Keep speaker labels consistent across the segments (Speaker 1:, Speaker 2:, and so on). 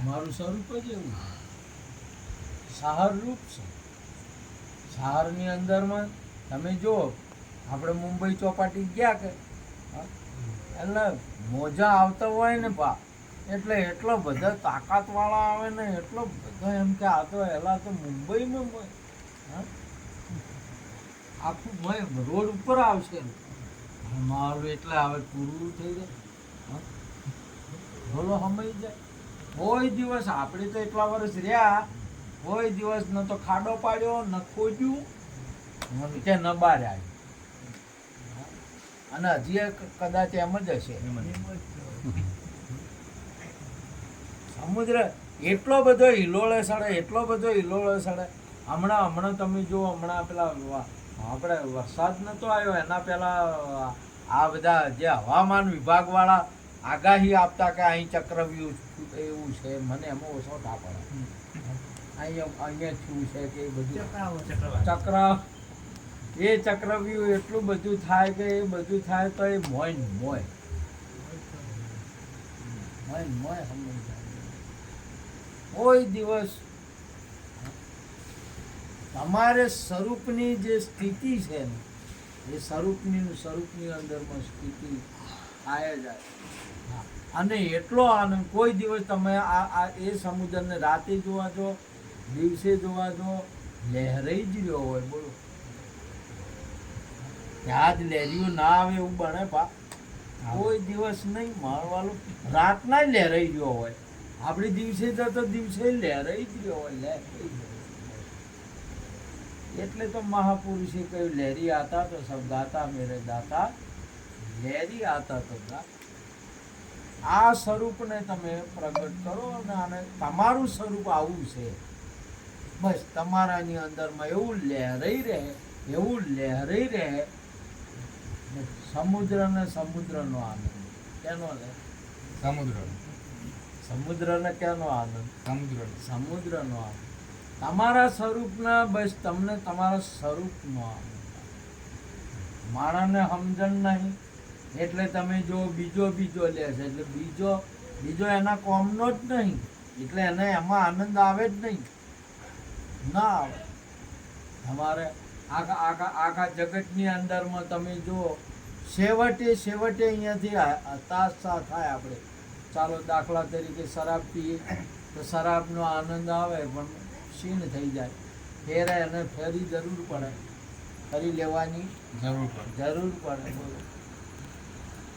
Speaker 1: મારું સ્વરૂપ જ એવું સહાર રૂપ છે. સહારની અંદરમાં તમે જુઓ, આપણે મુંબઈ ચોપાટી ગયા કે એટલે મોજા આવતા હોય ને બા, એટલે એટલો બધા તાકાતવાળા આવે ને, એટલો બધો એમ કે આ તો એલા તો મુંબઈમાં આખું રોડ ઉપર આવશે. મારું એટલે હવે પૂરું થઈ જાય. બોલો સમય જાય. કોઈ દિવસ આપણે તો એટલા વર્ષ રહ્યા, કોઈ દિવસ ન તો ખાડો પાડ્યો, ન ખોજ્યું કે ન બહાર આવ્યું. અને હજી કદાચ એમ જ હશે. સમુદ્ર એટલો બધો હિલોળે સડે, એટલો બધો હિલોળે સડે. હમણાં તમે જુઓ, હમણાં પેલા આપણે વરસાદ નતો આવ્યો એના પેલા આ બધા જે હવામાન વિભાગ વાળા આગાહી આપતા કે અહીં ચક્રવ્યૂહ એવું છે, મને એમાં ઓછો ઠા પડે. અહીંયા શું છે કે એ બધું એ ચક્રવ્યૂહ એટલું બધું થાય કે એ બધું થાય તો એ મોય સમજાય. કોઈ દિવસ તમારે સ્વરૂપની જે સ્થિતિ છે ને, એ સ્વરૂપની અંદરમાં સ્થિતિ થાય જાય. અને એટલો આનંદ કોઈ દિવસ તમે આ એ સમુદ્રને રાતે જોવા જો, દિવસે જોવા જો, લહેરાઈ જ રહ્યો હોય. બોલો, ત્યાં જ લહેરીઓ ના આવે એવું બને પા. કોઈ દિવસ નહીં મારવાનું, રાતના લહેરાઈ રહ્યો હોય. આપણે દિવસે જતો દિવસે લહેરાઈ જ રહ્યો હોય. એટલે તો મહાપુરુષે કહ્યું, લહેરી આતા તો સબ ગાતા મેરે દાતા, લહેરી આતા તો ગા. આ સ્વરૂપને તમે પ્રગટ કરો અને તમારું સ્વરૂપ આવું છે. બસ તમારાની અંદરમાં એવું લહેરાઈ રહે. સમુદ્રનો આનંદ કેનો લે? સમુદ્રને કેનો આનંદ? સમુદ્રનો આનંદ. તમારા સ્વરૂપના, બસ તમને તમારા સ્વરૂપનો આનંદ. માણસને સમજણ નહીં એટલે તમે જો બીજો લે છે, એટલે બીજો એના કોમનો જ નહીં, એટલે એને એમાં આનંદ આવે જ નહીં, ના આવે. તમારે આખા જગતની અંદરમાં તમે જુઓ, છેવટે અહીંયાથી હતાશા થાય. આપણે ચાલો દાખલા તરીકે શરાબ પીએ તો શરાબનો આનંદ આવે પણ ક્ષીણ થઈ જાય. ફેરે એને ફેરી જરૂર પડે, ફરી લેવાની જરૂર પડે. બોલો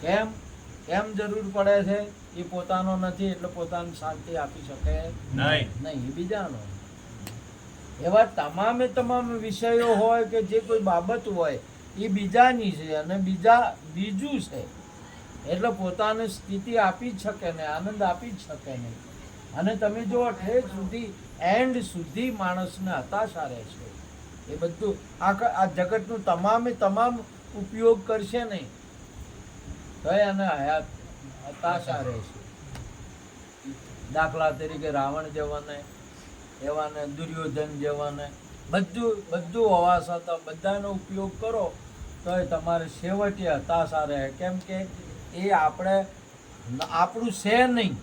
Speaker 1: કેમ જરૂર પડે છે? એ પોતાનો નથી એટલે પોતાની શાંતિ આપી શકે નહીં, બીજાનો. એવા તમામ વિષયો હોય કે જે કોઈ બાબત હોય એ બીજાની છે અને બીજું છે, એટલે પોતાની સ્થિતિ આપી જ શકે ને, આનંદ આપી જ શકે નહીં. અને તમે જો ઠેઠ સુધી એન્ડ સુધી માણસને હતાશા રહે છે. એ બધું આ જગતનું તમામ ઉપયોગ કરશે નહીં તો એને હતાશા રહેશે. દાખલા તરીકે રાવણ જેવાને, એવાને દુર્યોધન જેવાને, બધું હોવા છતાં બધાનો ઉપયોગ કરો તો એ તમારે છેવટે હતાશા રહે. કેમ કે એ આપણું છે નહીં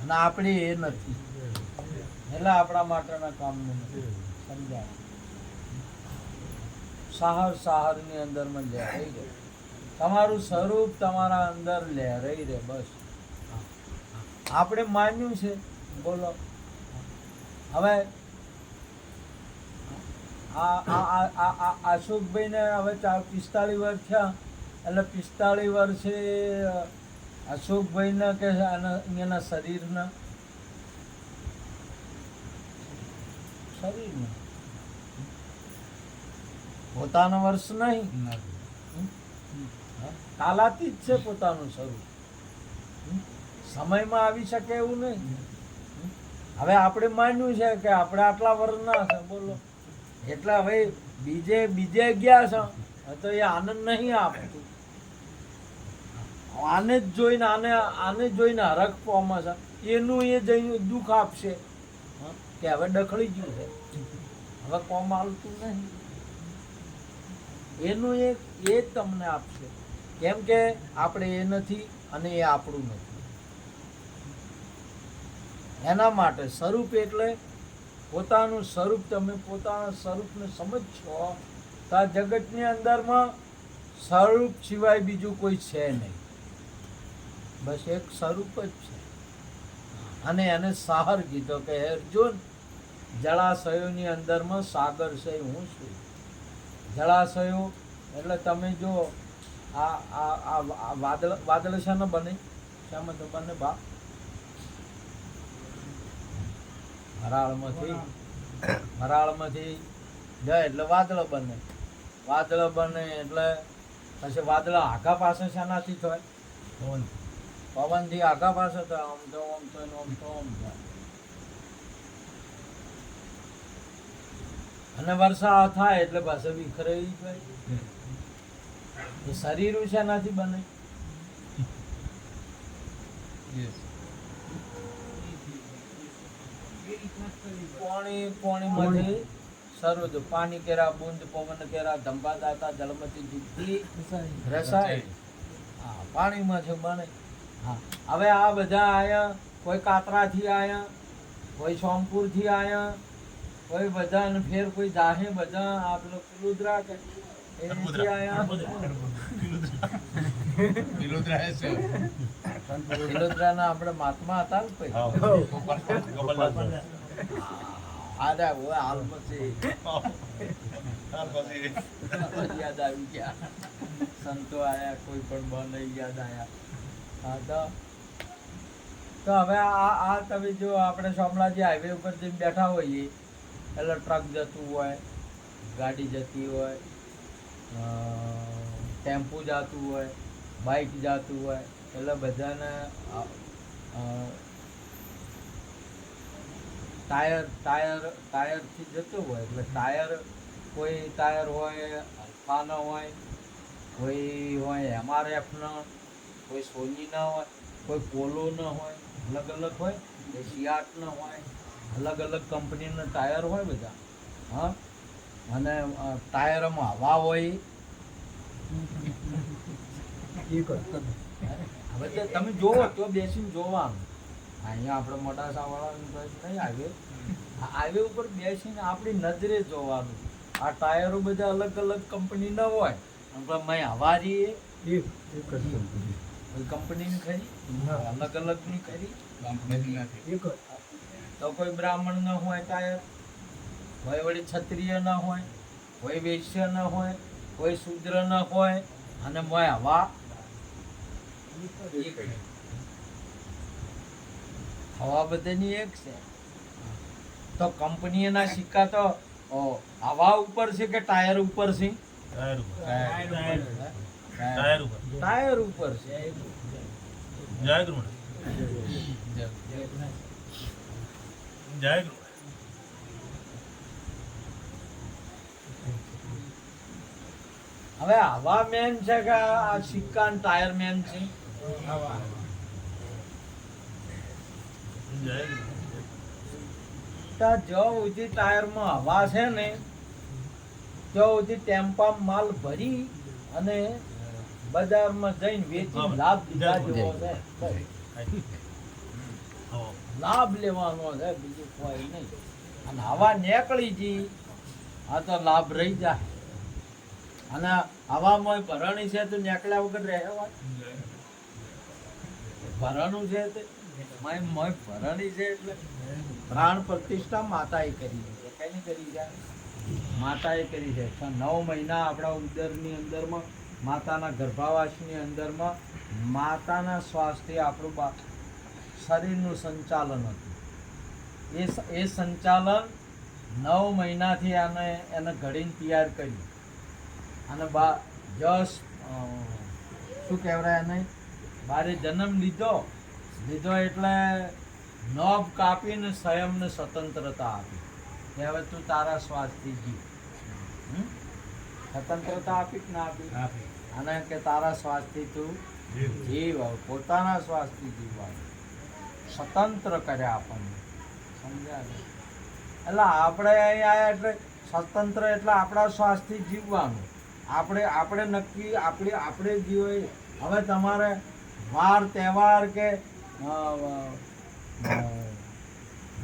Speaker 1: અને આપણે એ નથી, એટલે આપણા માટેના કામનું નથી. સમજાય? સહારની અંદરમાં લહેરાઈ રહે. તમારું સ્વરૂપ તમારા અંદર લહેરાઈ રહે. બસ આપણે માન્યું છે. બોલો, હવે અશોકભાઈ ને હવે 45 વર્ષ થયા, એટલે 45 વર્ષે અશોકભાઈ ને કે અહીંયાના શરીરના પોતાનો વર્ષ નહીં, કાલાતીત છે પોતાનું સ્વરૂપ. સમયમાં આવી શકે એવું નહીં. હવે આપણે માન્યું છે કે આપણે આટલા વર્ષના છે. બોલો, એટલે હવે બીજે ગયા છે તો એ આનંદ નહીં આપતું. આને જ જોઈને હરખ પામે છે, એનું એ જઈને દુઃખ આપશે કે હવે ડખડી ગયું છે, હવે કોમ આવતું નહીં. એનું એ જ તમને આપશે. કેમ કે આપણે એ નથી અને એ આપણું નથી. એના માટે સ્વરૂપ એટલે પોતાનું સ્વરૂપ. તમે પોતાના સ્વરૂપને સમજશો તો આ જગતની અંદરમાં સ્વરૂપ સિવાય બીજું કોઈ છે નહીં, બસ એક સ્વરૂપ જ છે. અને એને સાહર કીધો કે હે અર્જુન, જળાશયોની અંદરમાં સાગર છે હું છું. જળાશયો એટલે તમે જો આ વાદળ શાનો બને, શામાં તો બને બા વરાળમાંથી જાય એટલે વાદળ બને. વાદળ બને એટલે પછી વાદળ આઘા પાસે શાનાથી થાય, પવનથી આઘા પાસે થાય. આમ તો આમ તો આમ તો આમ થાય. અને વરસાદ થાય એટલે પાસે વિખરાઈ જાય. એ શરીર શાનાથી બને, પાણીમાંથી સરોજ પાણી કેરા બુંદ પવન કેરા ધંભા દાતા જળમતી દુગ્ધી રસાય. હા, પાણીમાંથી બને. હા, હવે આ બધા આયા, કોઈ કાતરાથી આયા, કોઈ સોમપુરથી આયા, કોઈ બધા ફેર કોઈ જાહે બધા આ પેલો પિલુદ્રા કે એથી આયા. પિલુદ્રાના આપણે મહાત્મા હતા ને કોઈ યાદ આવી ગયા. સંતો આયા, કોઈ પણ બને યાદ આયા. હા, તો હવે આ તમે જો આપણે શામળાજી હાઈવે ઉપર જઈને બેઠા હોઈએ એટલે ટ્રક જતું હોય, ગાડી જતી હોય, ટેમ્પો જતું હોય, બાઇક જતું હોય, એટલે બધાને ટાયરથી જતું હોય. એટલે ટાયર, કોઈ ટાયર હોય અલ્ફાનો હોય, કોઈ હોય MRFનો, કોઈ સોનીના હોય, કોઈ પોલોના હોય, અલગ અલગ હોય, કોઈ સિયાટના હોય, અલગ અલગ કંપનીના ટાયર હોય બધા. હા, અને ટાયરમાં હવા હોય. હવે તમે જોવો તો બેસીને જોવાનું. અહીંયા આપણે મોડાસાવાળાનું નહીં હાઈવે, હાઈવે ઉપર બેસીને આપણી નજરે જોવાનું. આ ટાયરો બધા અલગ અલગ કંપનીના હોય. મેં હવા રહીએ કોઈ કંપનીની ખરી, અલગ અલગની ખરી. તો કોઈ બ્રાહ્મણ ના હોય ટાયર, કોઈ વળી ક્ષત્રિય ના હોય, કોઈ વૈશ્ય ના હોય, કોઈ શૂદ્ર ના હોય, અને મોય હવા હવા બધાની એક છે. તો કંપનીના સિક્કા તો હવા ઉપર છે કે ટાયર ઉપર છે? ટાયર ઉપર છે.
Speaker 2: જય ગુરુ. જય ગુરુ.
Speaker 1: હવે હવા મેન છે કે આ સિક્કા અને ટાયર મેન છે? જો સુધી ટાયરમાં હવા છે ને ત્યાં સુધી ટેમ્પામાં માલ ભરી અને બજારમાં જઈને વેચી લાભ લીધા જેવો છે. લાભ લેવાનો છે, બીજું કોઈ નહીં. અને હવા નીકળી ગઈ આ તો લાભ રહી જાય. અને હવામાં ભરણી છે તો નીકળ્યા વગર રહેવા. ભરણું છે તે ભરણી છે એટલે પ્રાણ પ્રતિષ્ઠા માતાએ કરી છે. કઈ કરી છે? માતાએ કરી છે. 9 મહિના આપણા ઉદરની અંદરમાં, માતાના ગર્ભાવાસની અંદરમાં માતાના શ્વાસથી આપણું શરીરનું સંચાલન હતું. એ સંચાલન 9 મહિનાથી એને ઘડીને તૈયાર કર્યું. અને શું કહેવાય એને, બારે જન્મ લીધો એટલે નોબ કાપીને સ્વયંને સ્વતંત્રતા આપી કે હવે તું તારા શ્વાસથી જીવ. સ્વતંત્રતા આપી કે ના આપી? અને કે તારા શ્વાસથી તું જીવ, પોતાના શ્વાસથી જીવવાનું સ્વતંત્ર કર્યા આપણને. સમજ્યા? એટલે આપણે અહીં આવ્યા એટલે સ્વતંત્ર એટલે આપણા શ્વાસથી જીવવાનું. આપણે નક્કી આપણે જીવો. હવે તમારે વાર તહેવાર કે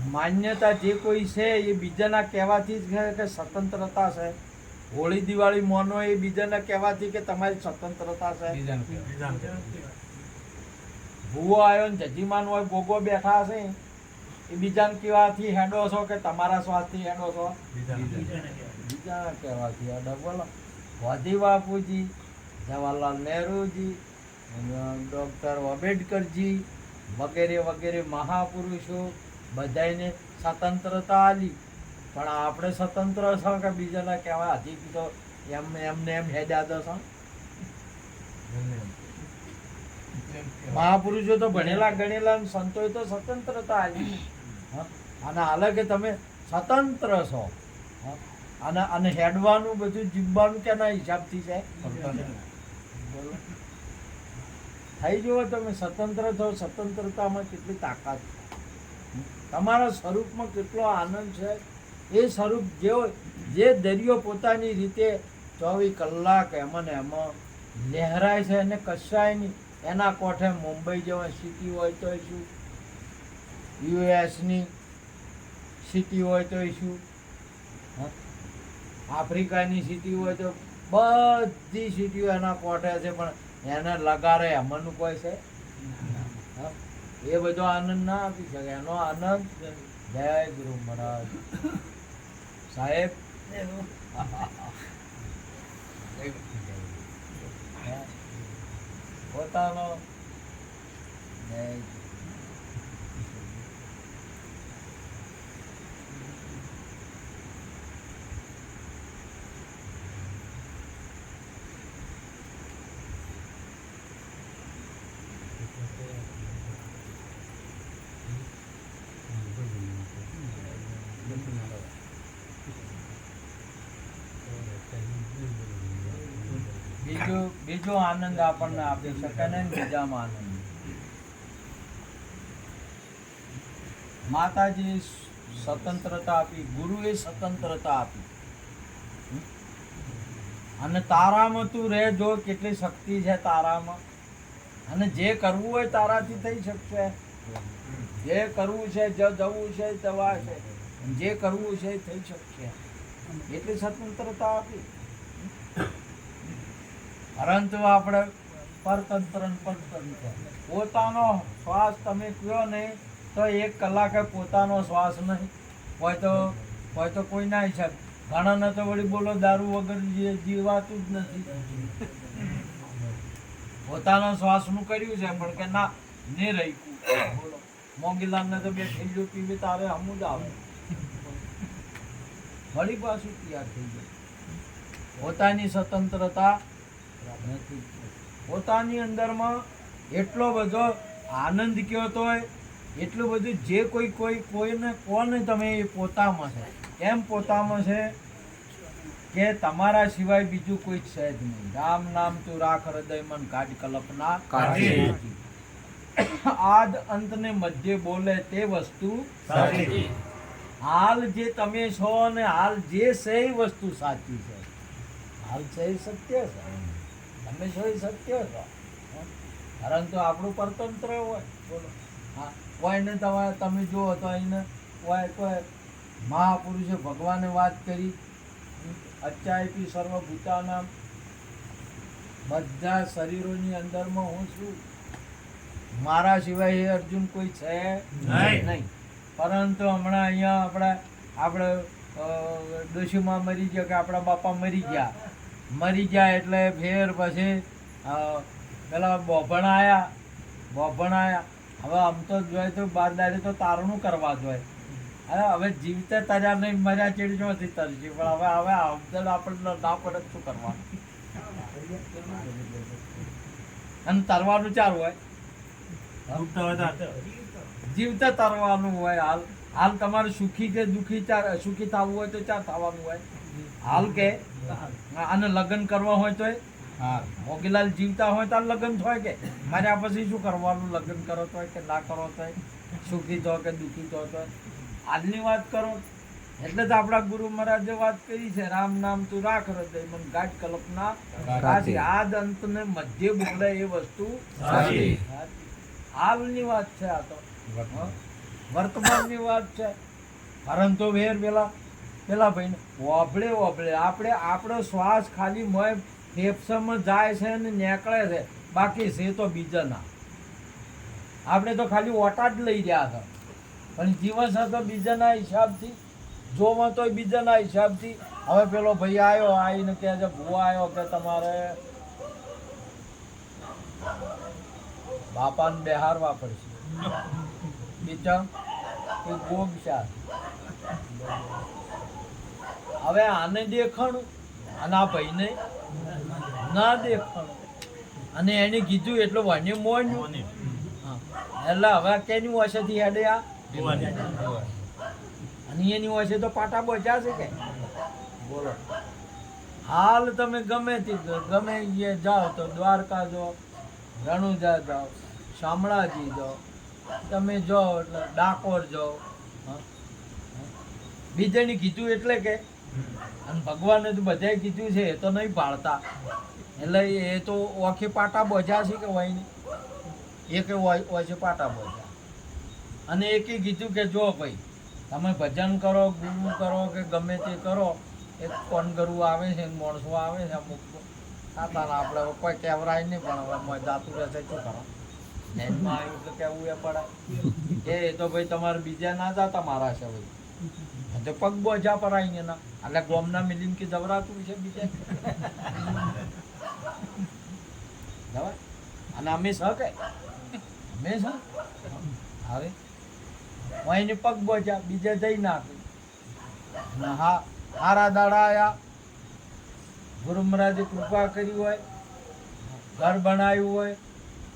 Speaker 1: માન્યતા જે કોઈ છે એ બીજાના કહેવાથી જ છે કે સ્વતંત્રતા છે. હોળી દિવાળી મોનો એ બીજાના કહેવાથી કે તમારી સ્વતંત્રતા છે. ભૂવો આવ્યો ને જજીમાન હોય ગોગો બેઠા હશે એ બીજાને કહેવાથી હેડો છો કે તમારા સ્વાદથી હેડો છો? બીજાના કહેવાથી હેડો. બોલો, ગાંધી બાપુજી, જવાહરલાલ નહેરુજી, ડૉક્ટર આંબેડકરજી વગેરે વગેરે મહાપુરુષો બધાને સ્વતંત્રતા આલી, પણ આપણે સ્વતંત્ર છો કે બીજાના કહેવા હજી તો એમને એમ હેડ્યા તો છો? મહાપુરુષો તો ભણેલા ગણેલા સંતોએ તો સ્વતંત્રતા આલી. અને હાલે કે તમે સ્વતંત્ર છો અને હેડવાનું બધું જીવવાનું કેના હિસાબથી છે? બોલો, થઈ જુઓ તમે સ્વતંત્ર છો. સ્વતંત્રતામાં કેટલી તાકાત છે, તમારા સ્વરૂપમાં કેટલો આનંદ છે. એ સ્વરૂપ જે દરિયો પોતાની રીતે 24 કલાક એમાં ને એમાં લહેરાય છે અને કશાય નહીં. એના કોઠે મુંબઈ જેવા સિટી હોય તો શું, યુએસની સિટી હોય તો શું, આફ્રિકાની સિટી હોય તો બધી સિટીઓ એના કોઠે છે, પણ એને લગારે એમાંનું કોઈ છે? એ બધો આનંદ ના આપી શકે. એનો આનંદ જય ગુરુ મહારાજ સાહેબ. પોતાનો જય બીજો આનંદ આપણને આપી શકે ને બીજામાં આનંદ. માતાજી સ્વતંત્રતા આપી, ગુરુએ સ્વતંત્રતા આપી. અને તારામાં તું રહે, જો કેટલી શક્તિ છે તારામાં. અને જે કરવું હોય તારાથી થઈ શકશે. જે કરવું છે, જવું છે, જવા છે, જે કરવું છે થઈ શકશે. એટલી સ્વતંત્રતા આપી. પરંતુ આપણે પરતંત્ર પોતાનો શ્વાસ તમે કયો નહીં તો 1 કલાકે પોતાનો શ્વાસ નહીં હોય તો કોઈ ના હિસાબ. ઘણાને તો વળી બોલો દારૂ વગર જીવાતું જ નથી. પોતાના શ્વાસનું કર્યું છે પણ કે ના ને રહી. બોલો, મોંઘીલાલને તો 2 થેલીઓ પીવી તારે હમું જ આવે, વળી પાછું તૈયાર થઈ જાય. પોતાની સ્વતંત્રતા નથી. પોતાની અંદરમાં એટલો બધો આનંદ કયો તો એટલું બધું જે કોઈને તમે એ પોતામાં છે. કેમ પોતામાં છે કે તમારા સિવાય બીજું કોઈ છે જ નહીં. રામ નામ તું રાખ હૃદય મન કાઢ કલ્પના કાઢી. આદ અંત ને મધ્ય બોલે તે વસ્તુ સાચી. હાલ જે તમે છો ને હાલ જે છે એ વસ્તુ સાચી છે. હાલ છે એ સત્ય છે. તમે છો એ સત્ય છો. પરંતુ આપણું પરતંત્ર હોય. બોલો, હા, કોઈને તમે જુઓ તો એને કોઈ મહાપુરુષે ભગવાને વાત કરી, અત્યાયપી સર્વભૂતાનામ, બધા શરીરોની અંદરમાં હું છું. મારા સિવાય એ અર્જુન કોઈ છે નહીં. પરંતુ હમણાં અહીંયા આપણે ડોશીમાં મરી ગયા કે આપણા બાપા મરી ગયા એટલે ફેર પછી પેલા બોભણ આયા. હવે આમ તો જોઈએ તો 12 દાડે તો તારણું કરવા જોઈએ. હવે જીવતે તર્યા નહીં, મર્યા ચીડી નથી તરજી. પણ હવે અફઝલ આપણને ના પડે શું કરવાનું? અને તરવાનું ચાર હોય, જીવતે તરવાનું હોય. હાલ તમારે સુખી કે દુઃખી સુખી થવું હોય તો ચાર થવાનું હોય. હાલ કે આને લગ્ન કરવા હોય તો મોગીલાલ જીવતા હોય તો લગ્ન થાય કે માર્યા પછી શું કરવાનું? લગ્ન કરો તો કે ના કરો તો, સુખી થો કે દુઃખી થો તો. આજની વાત કરો એટલે જ આપણા ગુરુ મહારાજે વાત કરી છે, રામ નામ તું રાખ હૃદય મન ગાઢ કલ્પના કાઢી. આદ અંત ને મધ્ય બોલે એ વસ્તુ હાલની વાત છે. આ તો વર્તમાનની વાત છે. પરંતુ વેર પેલા ભાઈને ઓબળે આપણે આપણો શ્વાસ ખાલી મોય ફેફસામાં જાય છે ને નીકળે છે, બાકી છે તો બીજાના. આપણે તો ખાલી ઓટા જ લઈ રહ્યા હતા, પણ જીવન છે તો બીજાના હિસાબથી, જોવા તોય બીજાના હિસાબથી. હવે પેલો ભાઈ આવ્યો, આવીને કહે છે ભૂવા આવ્યો કે તમારે બાપાને બેહારવા પડશે. બીજા એ ગોગ શાહ. હવે આને દેખાણું અને આ ભાઈને ના દેખાણું, અને એને કીધું એટલે વાને મોન્યું. એટલે હવે કેની વસેથી હેડે આ અને એની વસે તો પાટા બચ્યા છે કે બોલો. હાલ તમે ગમે તે જાઓ તો દ્વારકા જાઓ, રણુજા જાઓ, શામળાજી જાઓ, તમે જાઓ એટલે ડાકોર જાઓ. બીજાને કીધું એટલે કે, અને ભગવાને તો બધાએ કીધું છે એ તો નહીં પાડતા. એટલે એ તો ઓખે પાટા બોજા છે કે હોય નહીં, એ કે હોય છે પાટા બોજા. અને એકે કીધું કે જો ભાઈ તમે ભજન કરો, ગુરુ કરો કે ગમે તે કરો, એક કોણ ગરુ આવે છે, માણસો આવે છે અમુક ખાતાના, આપણે કોઈ કહેવરાય નહીં, પણ હવે મોય જાતું રહેશે શું કરો ધ્યાનમાં આવ્યું તો કહેવું એ પડે. એ તો ભાઈ તમારે બીજા ના જાતા મારા છે ભાઈ, તો પગ બોજા પર આવીને ના એટલે ગોમના મિલિન કે જવરાતું છે બીજા જવાય. અને અમે શ કે અમે શ હવે એને પગ બોજા બીજે જઈ નાખે. હા હારા દાડા આયા, ગુરુ મહારાજે કૃપા કરી હોય, ઘર બનાવ્યું હોય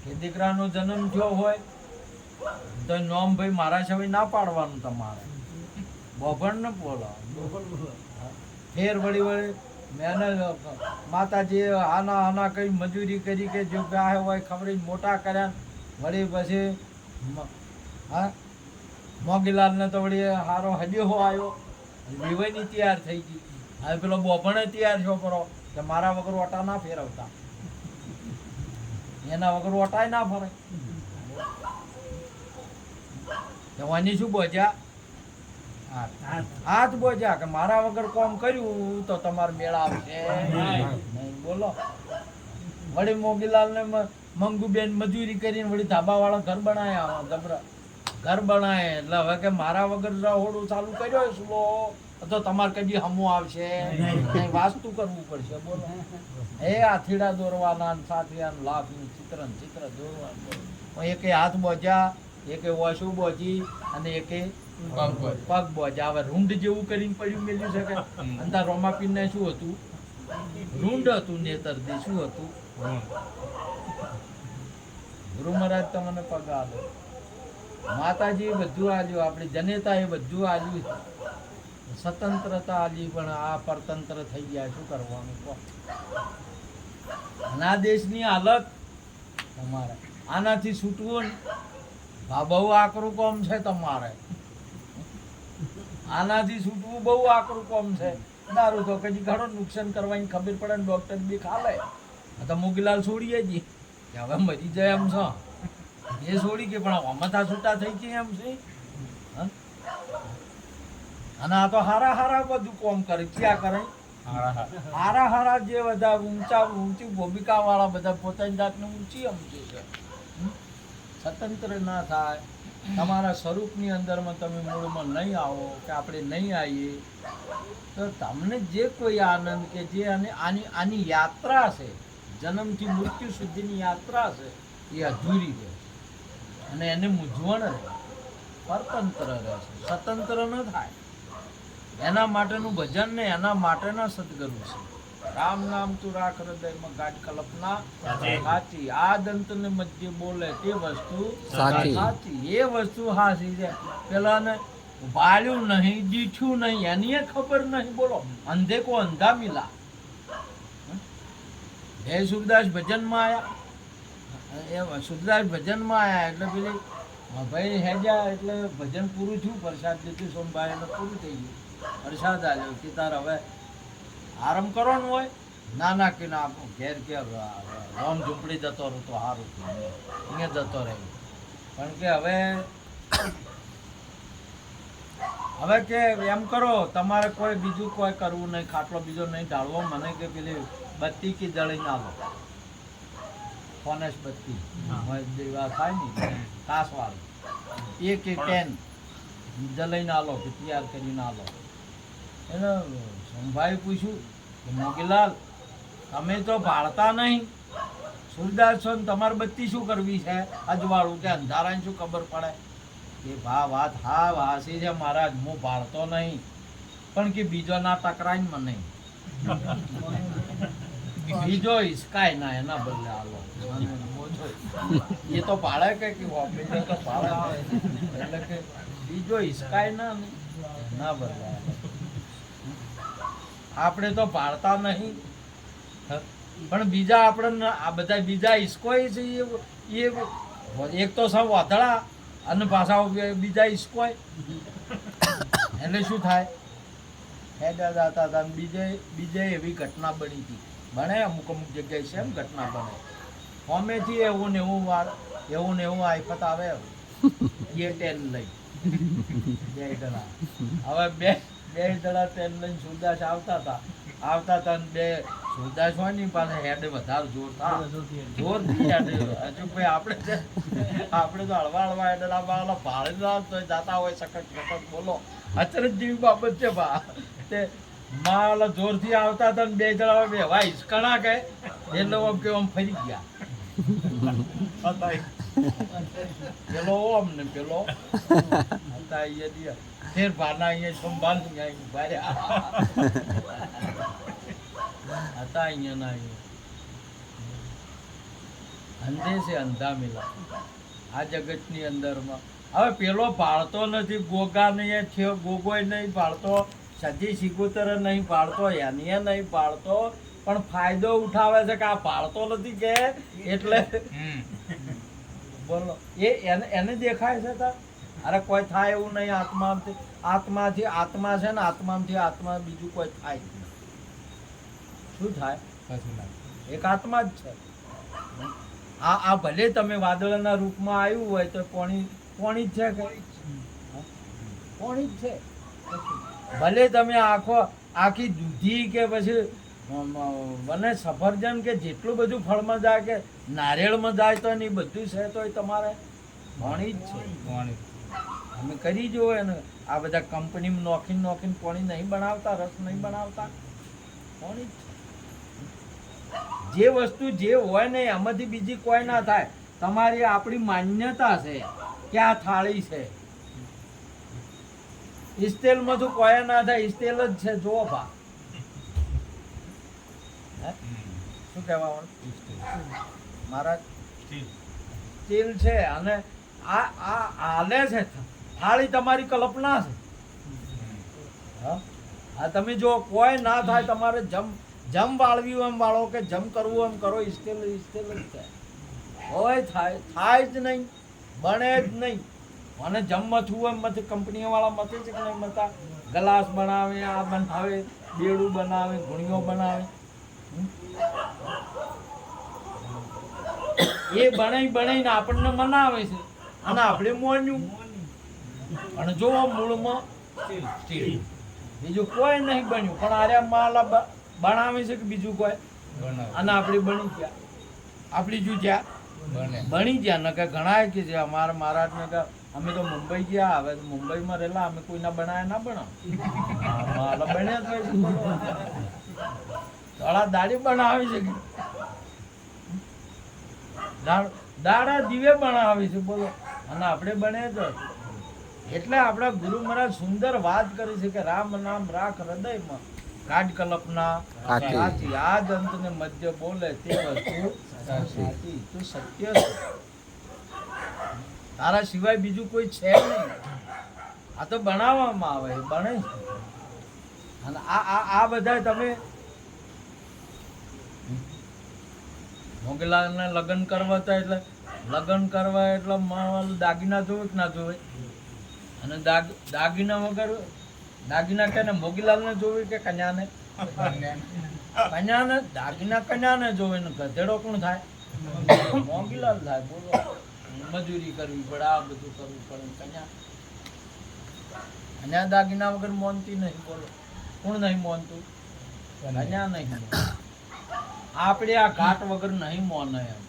Speaker 1: કે દીકરાનો જન્મ થયો હોય તો નોમ ભાઈ મારા સિવાય ના પાડવાનું તમારે. બોભણ ને બોલો ફેર વળી મહેનત માતાજી આના કઈ મજૂરી કરી કે જો ગાય હોય ખબર મોટા કર્યા. વળી પછી હા મોગીલાલને તો વળી હારો હડ્યો આવ્યો, વિવાયની તૈયાર થઈ ગઈ. હવે પેલો બોભણે તૈયાર છો કરો કે મારા વગર ઓટા ના ફેરવતા, એના વગર ઓટાય ના ફરે. જવાની શું બોજ્યા હાથ બોજ્યા કે મારા વગર કોમ કર્યું તો તમારે મેળા આવશે નહીં. બોલો વળી મોગીલાલ ને મંગુબેન મજૂરી કરીને વળી ધાબા વાળા ઘર બનાયા, જબરા ઘર બનાય. એટલે હવે કે મારા વગર રહોડું ચાલુ કર્યો સ્લો તો તમારે કદી હમું આવશે નહીં, વાસ્તુ કરવું પડશે. બોલો એ આથીડા દોરવાના, સાથિયા લાભ ચિત્ર દોરવાનું. એકે હાથ બોજ્યા, એકે વસુ બોજી અને એકે પગ બોજા. હવે રૂંઢ જેવું કરીને પડ્યું મેલ્યું છે કે અંતા રોમાપીન ને શું હતું, રૂંઢ હતું. નેતર દે શું હતું, ગુરુ મહારાજ તમને પગ આલો, માતાજી બધું આલ્યું, આપણી જનેતા એ બધું આલ્યું, સ્વતંત્રતા આલી, પણ આ પરતંત્ર થઈ ગયા. શું કરવાનું કહો? આ દેશની હાલત તમારે આનાથી છૂટવું બહુ આકરું કામ છે. તમારે આનાથી છૂટવું બહુ આકરું કામ છે. દારૂ તો કદી ઘણો નુકસાન કરવાની ખબર પડે ને ડોક્ટર બી ખાલે. આ તો મોગીલાલ છોડીએ જ કે હવે મરી જાય એમ છો, એ છોડી કે પણ અમથા છૂટા થઈ ગયા એમ છે. અને આ તો હારા બધું કોમ કરે. ક્યાં કરે? હારા જે બધા ઊંચી ભૂમિકા વાળા બધા પોતાની જાતને ઊંચી સમજે છે. સ્વતંત્ર ના થાય, તમારા સ્વરૂપની અંદરમાં તમે મૂળમાં નહીં આવો કે આપણે નહીં આવીએ તો તમને જે કોઈ આનંદ કે જે આની યાત્રા છે, જન્મથી મૃત્યુ સુધીની યાત્રા છે, એ અધૂરી રહે અને એને મૂંઝવણ રહે, પરતંત્ર રહે છે, સ્વતંત્ર ન થાય. એના માટેનું ભજન ને એના માટેના સદગુરુ છે. રામ નામ તું રાખ હૃદયમાં ગાઢ કલ્પના સાચી, આ દંત ને મધ્ય બોલે તે વસ્તુ સાચી. એ વસ્તુ હાચી છે. પેલા ને વાળ્યું નહીં, દીઠ્યું નહીં, એની ખબર નહીં. બોલો અંધે કો અંધા મિલા. હે સુરદાસ ભજનમાં આયા, સુરદાસ ભજનમાં આયા એટલે પેલી ભાઈ હેજા એટલે ભજન પૂરું થયું, પ્રસાદ લીધું સોમભાઈ એટલે પૂરું થઈ ગયું. પ્રસાદ આવ્યો કે તાર હવે આરામ કરવાનું હોય, ના કે ના ઘેર કે રોમ ઝૂંપડી જતો રહો તો સારું, અહીંયા જતો રહે. કારણ કે હવે હવે કે એમ કરો, તમારે કોઈ બીજું કોઈ કરવું નહીં, ખાટલો બીજો નહીં ઢાળવો, મને કે પેલી બત્તી કે જળી ના લો, ફોનેસ બત્તી જેવા થાય ને કાસ વાળી, એક ટેન જલાઈ ના લો કે તૈયાર કરી ના લો. એને સોમભાઈ પૂછ્યું કે મોગીલાલ તમે તો ભાળતા નહીં, સુરદાસ છો ને તમારે બત્તી શું કરવી છે અજવાળું કે અંધારાને શું ખબર પડે? કે ભા વાત હા વાસી છે મહારાજ, હું ભાળતો નહીં, પણ કે બીજો ના ટકરાય ને મને, બીજો હિસકાય ના, એના બદલે આલો એ તો ભાળે કે બીજો તો ભાળે, એટલે કે બીજો હિસકાય ના બદલે. આપણે તો ભાળતા નહીં, પણ બીજા આપણે આ બધા બીજા હિસકોય છે એ એક તો સૌ વાધળા અને પાછા બીજા હિસકોય, એટલે શું થાય? હેડા જતા હતા બીજે એવી ઘટના બની હતી, બને અમુક જગ્યાએ છે એમ ઘટના બને, હોમેથી એવું ને એવું આફત આવે, એ ટેન લઈ બે જણા, હવે બે જણા ટેન લઈને સુરદાસ આવતા હતા ને બે સુરદાસ હોય ને પાસે હેડે વધારે જોર જોર હજુ ભાઈ આપણે તો હળવા હેડલા ભાડે જતા હોય સખત બોલો, અચરજ જેવી બાબત છે ભા. તે માલા જોરથી આવતા હતા ને બે જણા બે હવા હિસકણા કે એટલે કે આમ ફરી ગયા, પેલો ઓમ ને પેલો હતા અહીંયા ફેર ભાના અહીંયા સંભાળ ઉભા રહ્યા હતા અહીંયા અંધે છે અંધા મિલા આ જગતની અંદરમાં. હવે પેલો ભાળતો નથી, ગોગા નહીં થયો, ગોગોય નહીં ભાળતો, સજી સિગોતર નહીં ભાળતો, એની નહીં ભાળતો, પણ ફાયદો ઉઠાવે છે કે આ ભાળતો નથી કે એટલે બોલો એને દેખાય છે તા? અરે કોઈ થાય એવું નહીં, આત્માથી આત્મા છે ને આત્માથી આત્મા બીજું કોઈ થાય જ નહીં. શું થાય? એક આત્મા જ છે. આ ભલે તમે વાદળના રૂપમાં આવ્યું હોય તો પોણી જ છે કે પોણી જ છે. ભલે તમે આખી દૂધી કે પછી મને સફરજન કે જેટલું બધું ફળમાં જાય કે નારિયેળમાં જાય તો એ બધું છે તો તમારે પોણી જ છે. અમે કરી જોવે ને આ બધા કંપનીમાં નોખીને પોણી નહીં બનાવતા, રસ નહીં બનાવતા, પોણી જ છે. જે વસ્તુ જે હોય ને એમાંથી બીજી કોઈ ના થાય. તમારી આપણી માન્યતા છે કે આ થાળી છે, ઇસ્ટેલમાં તો કોઈ ના થાય, ઇસ્ટેલ જ છે. જો ભા શું કહેવા મારા સ્ટીલ છે અને આ હાલે છે, થાળી તમારી કલ્પના છે. આ તમે જો કોઈ ના થાય, તમારે જમ વાળવી એમ વાળો કે જમ કરવું એમ કરો, ઇસ્ટેલ જ થાય. હોય થાય જ નહીં, બને જ નહીં. અને જમ મથવું એમ મથે, કંપનીઓ વાળા મથે છે કે નહીં મથતા? ગ્લાસ બનાવે, આ બનાવે, બેડું બનાવે, ઘૂણીઓ બનાવે, એ બનાવીને આપણને મનાવે છે અને આપણે મોન્યું. અને જો મૂળમાં સ્ટીલ, બીજું કોઈ નહીં બન્યું, પણ આરે માલા બનાવે છે કે બીજું કોઈ, અને આપણે બની ગયા, આપણી જુ જ્યાં બની ગયા. ને કે ઘણા કે છે અમારા મહારાજને કે અમે તો મુંબઈ ગયા, હવે મુંબઈમાં રહેલા, અમે કોઈના બનાવ્યા ના બનાવ, માલા બન્યા જ હોય છે. થોડા દાડી બનાવી છે, દાડા દીવે બનાવી છે, બોલો, અને આપણે બને જ. એટલે આપણા ગુરુ મહારાજ સુંદર વાત કરી છે કે રામ નામ રાખ હૃદયમાં, કાઢ કલ્પના સાચી, આદ અંત ને મધ્ય બોલે તે વસ્તુ સાચી. તું સત્ય છે, તારા સિવાય બીજું કોઈ છે નહીં. આ તો બનાવવામાં આવે, બને છે. અને આ બધા તમે મોગલાને લગ્ન કરવા હતા, એટલે દાગીના જોવે કે ના જોવે? અને દાગીના વગર દાગીના કે મોગીલાલને જોવે કે કન્યાને? કન્યાને જોવે ને ગધેડો કોણ થાય? મોગીલાલ થાય. બોલો, મજૂરી કરવી પડે, આ બધું કરવું પડે. કન્યા અહીંયા દાગીના વગર મોનતી નહીં, બોલો કોણ નહીં મોનતું? અહીંયા નહીં મોનતું. આપણે આ ઘાટ વગર નહીં મોને એમ.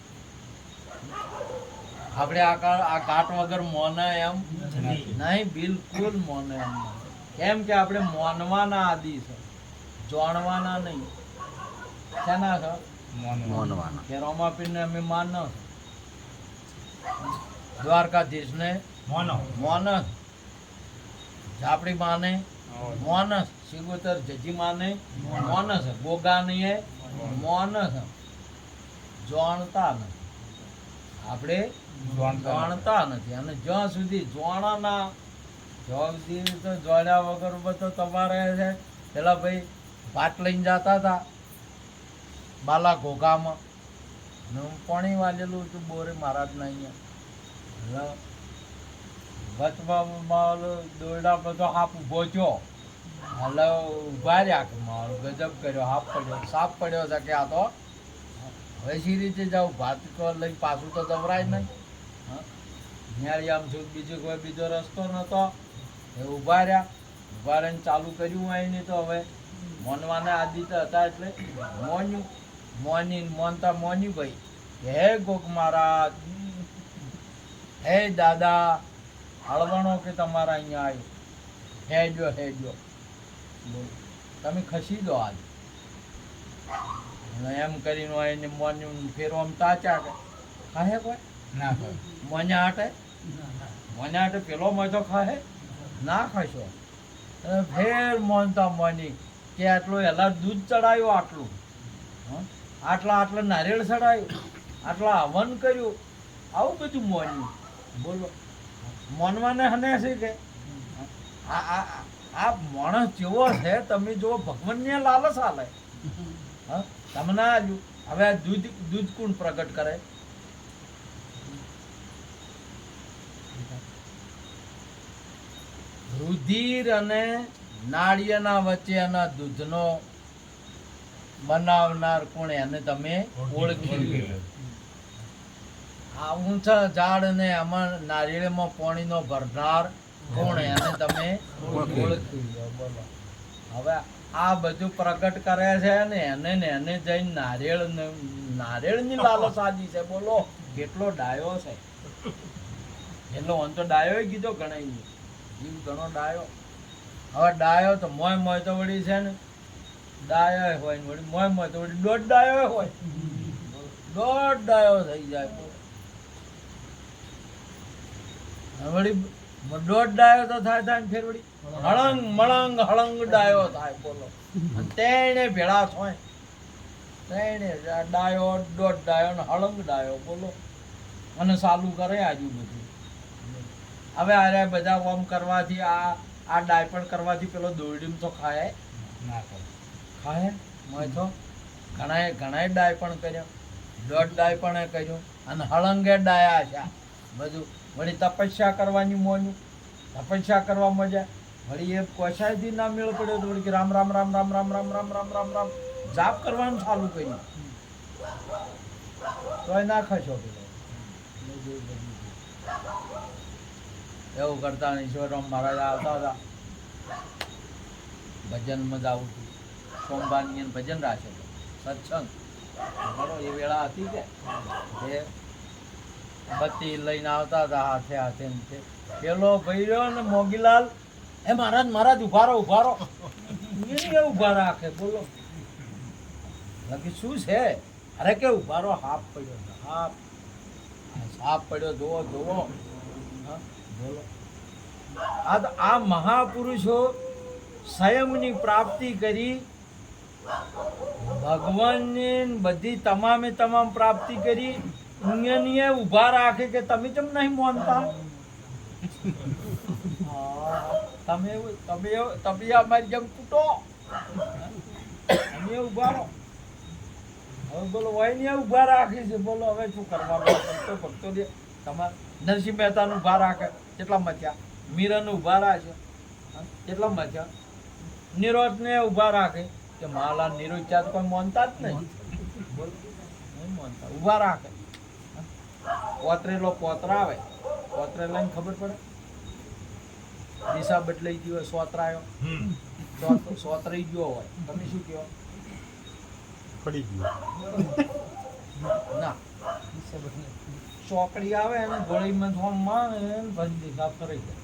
Speaker 1: આપણે આ ઘાટ વગર મોને એમ નહીં, બિલકુલ મોને એમ નહીં. કેમ કે આપણે મોનવાના આદિ છે, જાણવાના નહીં. શેના છે?
Speaker 3: મોનવાના.
Speaker 1: કે રોમાપીરને અમે માનો છે, દ્વારકાધીશને મોનસ, ઝાપડી માને મોનસ, સિગોતર જજી માને મોનસ, ગોગાની મોનસ. જાણતા નથી, આપણે જાણતા નથી. અને જ્યાં સુધી જાણવાના, જ્યાં સુધી તો જાણ્યા વગર બધો તમારે છે. પેલા ભાઈ ભાત લઈને જતા હતા બાલા ઘોઘામાં, પાણી વાળેલું હતું બોરે મહારાજના અહીંયા. વચમાં દોરડા બધો હાફ ઊભો થયો, એટલે ઉભા રહ્યા કે મારો ગજબ કર્યો, હાફ પડ્યો, સાપ પડ્યો છે કે આ તો હવે સી રીતે જાઉં, ભાત તો લઈ પાછું તો દવરાય નહીં. ન્યાળી આમ છું, બીજો રસ્તો નહોતો. એ ઊભા રહ્યા, ઊભા રહીને ચાલુ કર્યું હોય નહીં. તો હવે મોનવાના આદિત્ય હતા એટલે મોનતા મોન્યું ભાઈ કે હે ગોગ મહારાજ, હે દાદા, હળવણો કે તમારા અહીંયા આવ્યો, હેડ્યો બોલો, તમે ખસી દો આજ. એમ કરીને હોય ને મોન્યું ફેરો આમ તાચા કે ખાહે કોઈ ના ખાય, મોન્યા હાટે પેલો મજો ખાહે ના ખાશો. ફેર મોનતા મોની કે આટલું એલા દૂધ ચડાયું, આટલા નારિયેળ ચડાયું, આટલા હવન કર્યું, આવું બધું મોન્યું. બોલો મોનવાને હને છે કે આ માણસ જેવો છે, તમે જો ભગવાનને લાલચ આલે. હા, તમને આવ્યું. હવે આ દૂધ કોણ પ્રગટ કરે? રુધિર અને નાળિયેરના વચ્ચેના દૂધનો બનાવનાર કોણ? એને તમે ઓળખી. આ ઊંચા ઝાડ ને આમાં નારિયેળમાં પાણીનો ભરનાર કોણ? એને તમે ઓળખી લો. બોલો હવે આ બધું પ્રગટ કરે છે ને એને જઈને નારિયેળની લાલચ આદી છે. બોલો કેટલો ડાયો છે, એટલો આમ તો ડાયો કીધો ગણાય નહીં, જીવ ઘણો ડાયો. હવે ડાયો તો મોય તો વળી છે ને, ડાયો હોય ને વળી મોય તો વળી દોઢ ડાયો હોય, દોઢ ડાયો થઈ જાય. વળી દોઢ ડાયો તો થાય ને ફેર વળી હળંગ ડાયો થાય. બોલો તેને ભેળા થાય, તેને ડાયો, દોઢ ડાયો ને હળંગ ડાયો. બોલો અને ચાલુ કરે આજુ બધું. હવે આરે બધા કામ કરવાથી આ ડાય પણ કરવાથી પેલો દોરડીમ તો ખાય ના ખાય. મેં તો ઘણા ડાય પણ કર્યો, દોઢ ડાય પણ કર્યો, અને હળંગે ડાયા છે બધું. વળી તપસ્યા કરવાની મોન્યું, તપસ્યા કરવા મજા. વળી એ કોશાયથી ના મેળ પડ્યો તો વળી કે રામ રામ રામ રામ રામ રામ રામ રામ રામ રામ જાપ કરવાનું ચાલુ કર્યું. તોય ના ખસો પેલો. એવું કરતા ઈશ્વરરામ મહારાજ આવતા હતા, ભજનમાં જ આવું હતું. સોમવારની ભજન રાખે સત્સંગ, બરો એ વેળા હતી કે એ બત્તી લઈને આવતા હતા હાથે ને પેલો ભાઈ રહ્યો ને મોગીલાલ, એ મહારાજ ઉભા રહો એ ઉભા રાખે. બોલો બાકી શું છે? અરે કે ઉભા રહો, હાફ પડ્યો, હાફ પડ્યો, જોવો બોલો આ મહાપુરુષો સંયમની પ્રાપ્તિ કરી, ભગવાનની બધી તમામ પ્રાપ્તિ કરી, અહીંયા ઉભા રાખે કે તમે કેમ નહીં માનતા? તમે અમારી જેમ કૂટો, અમે ઉભા રહો. હવે બોલો વહીને ઉભા રાખે છે. બોલો હવે શું કરવા? ભક્તો દે તમારે નરસિંહ મહેતાનું ઉભા રાખે, કેટલા મચ્યા. મીરાનું ઉભા રાખે, કેટલા મચ્યા. નિરોધને ઉભા રાખે કે માલા નિરોધ ચા તો કોઈ માનતા જ નહીં. બોલો નહીં માનતા, ઉભા રાખે. પોતરેલો પોતરા આવે, પોતરે લઈને ખબર પડે દિશા બદલાઈ ગઈ હોય, સોતરાયો,
Speaker 2: હમ
Speaker 1: સોતરાઈ ગયો હોય, તમે શું કહો?
Speaker 3: પડી ગયું
Speaker 1: ના, ચોકડી આવે અને ગોળીમાં થોડું મારે ને પછી દિશા ફરી જાય.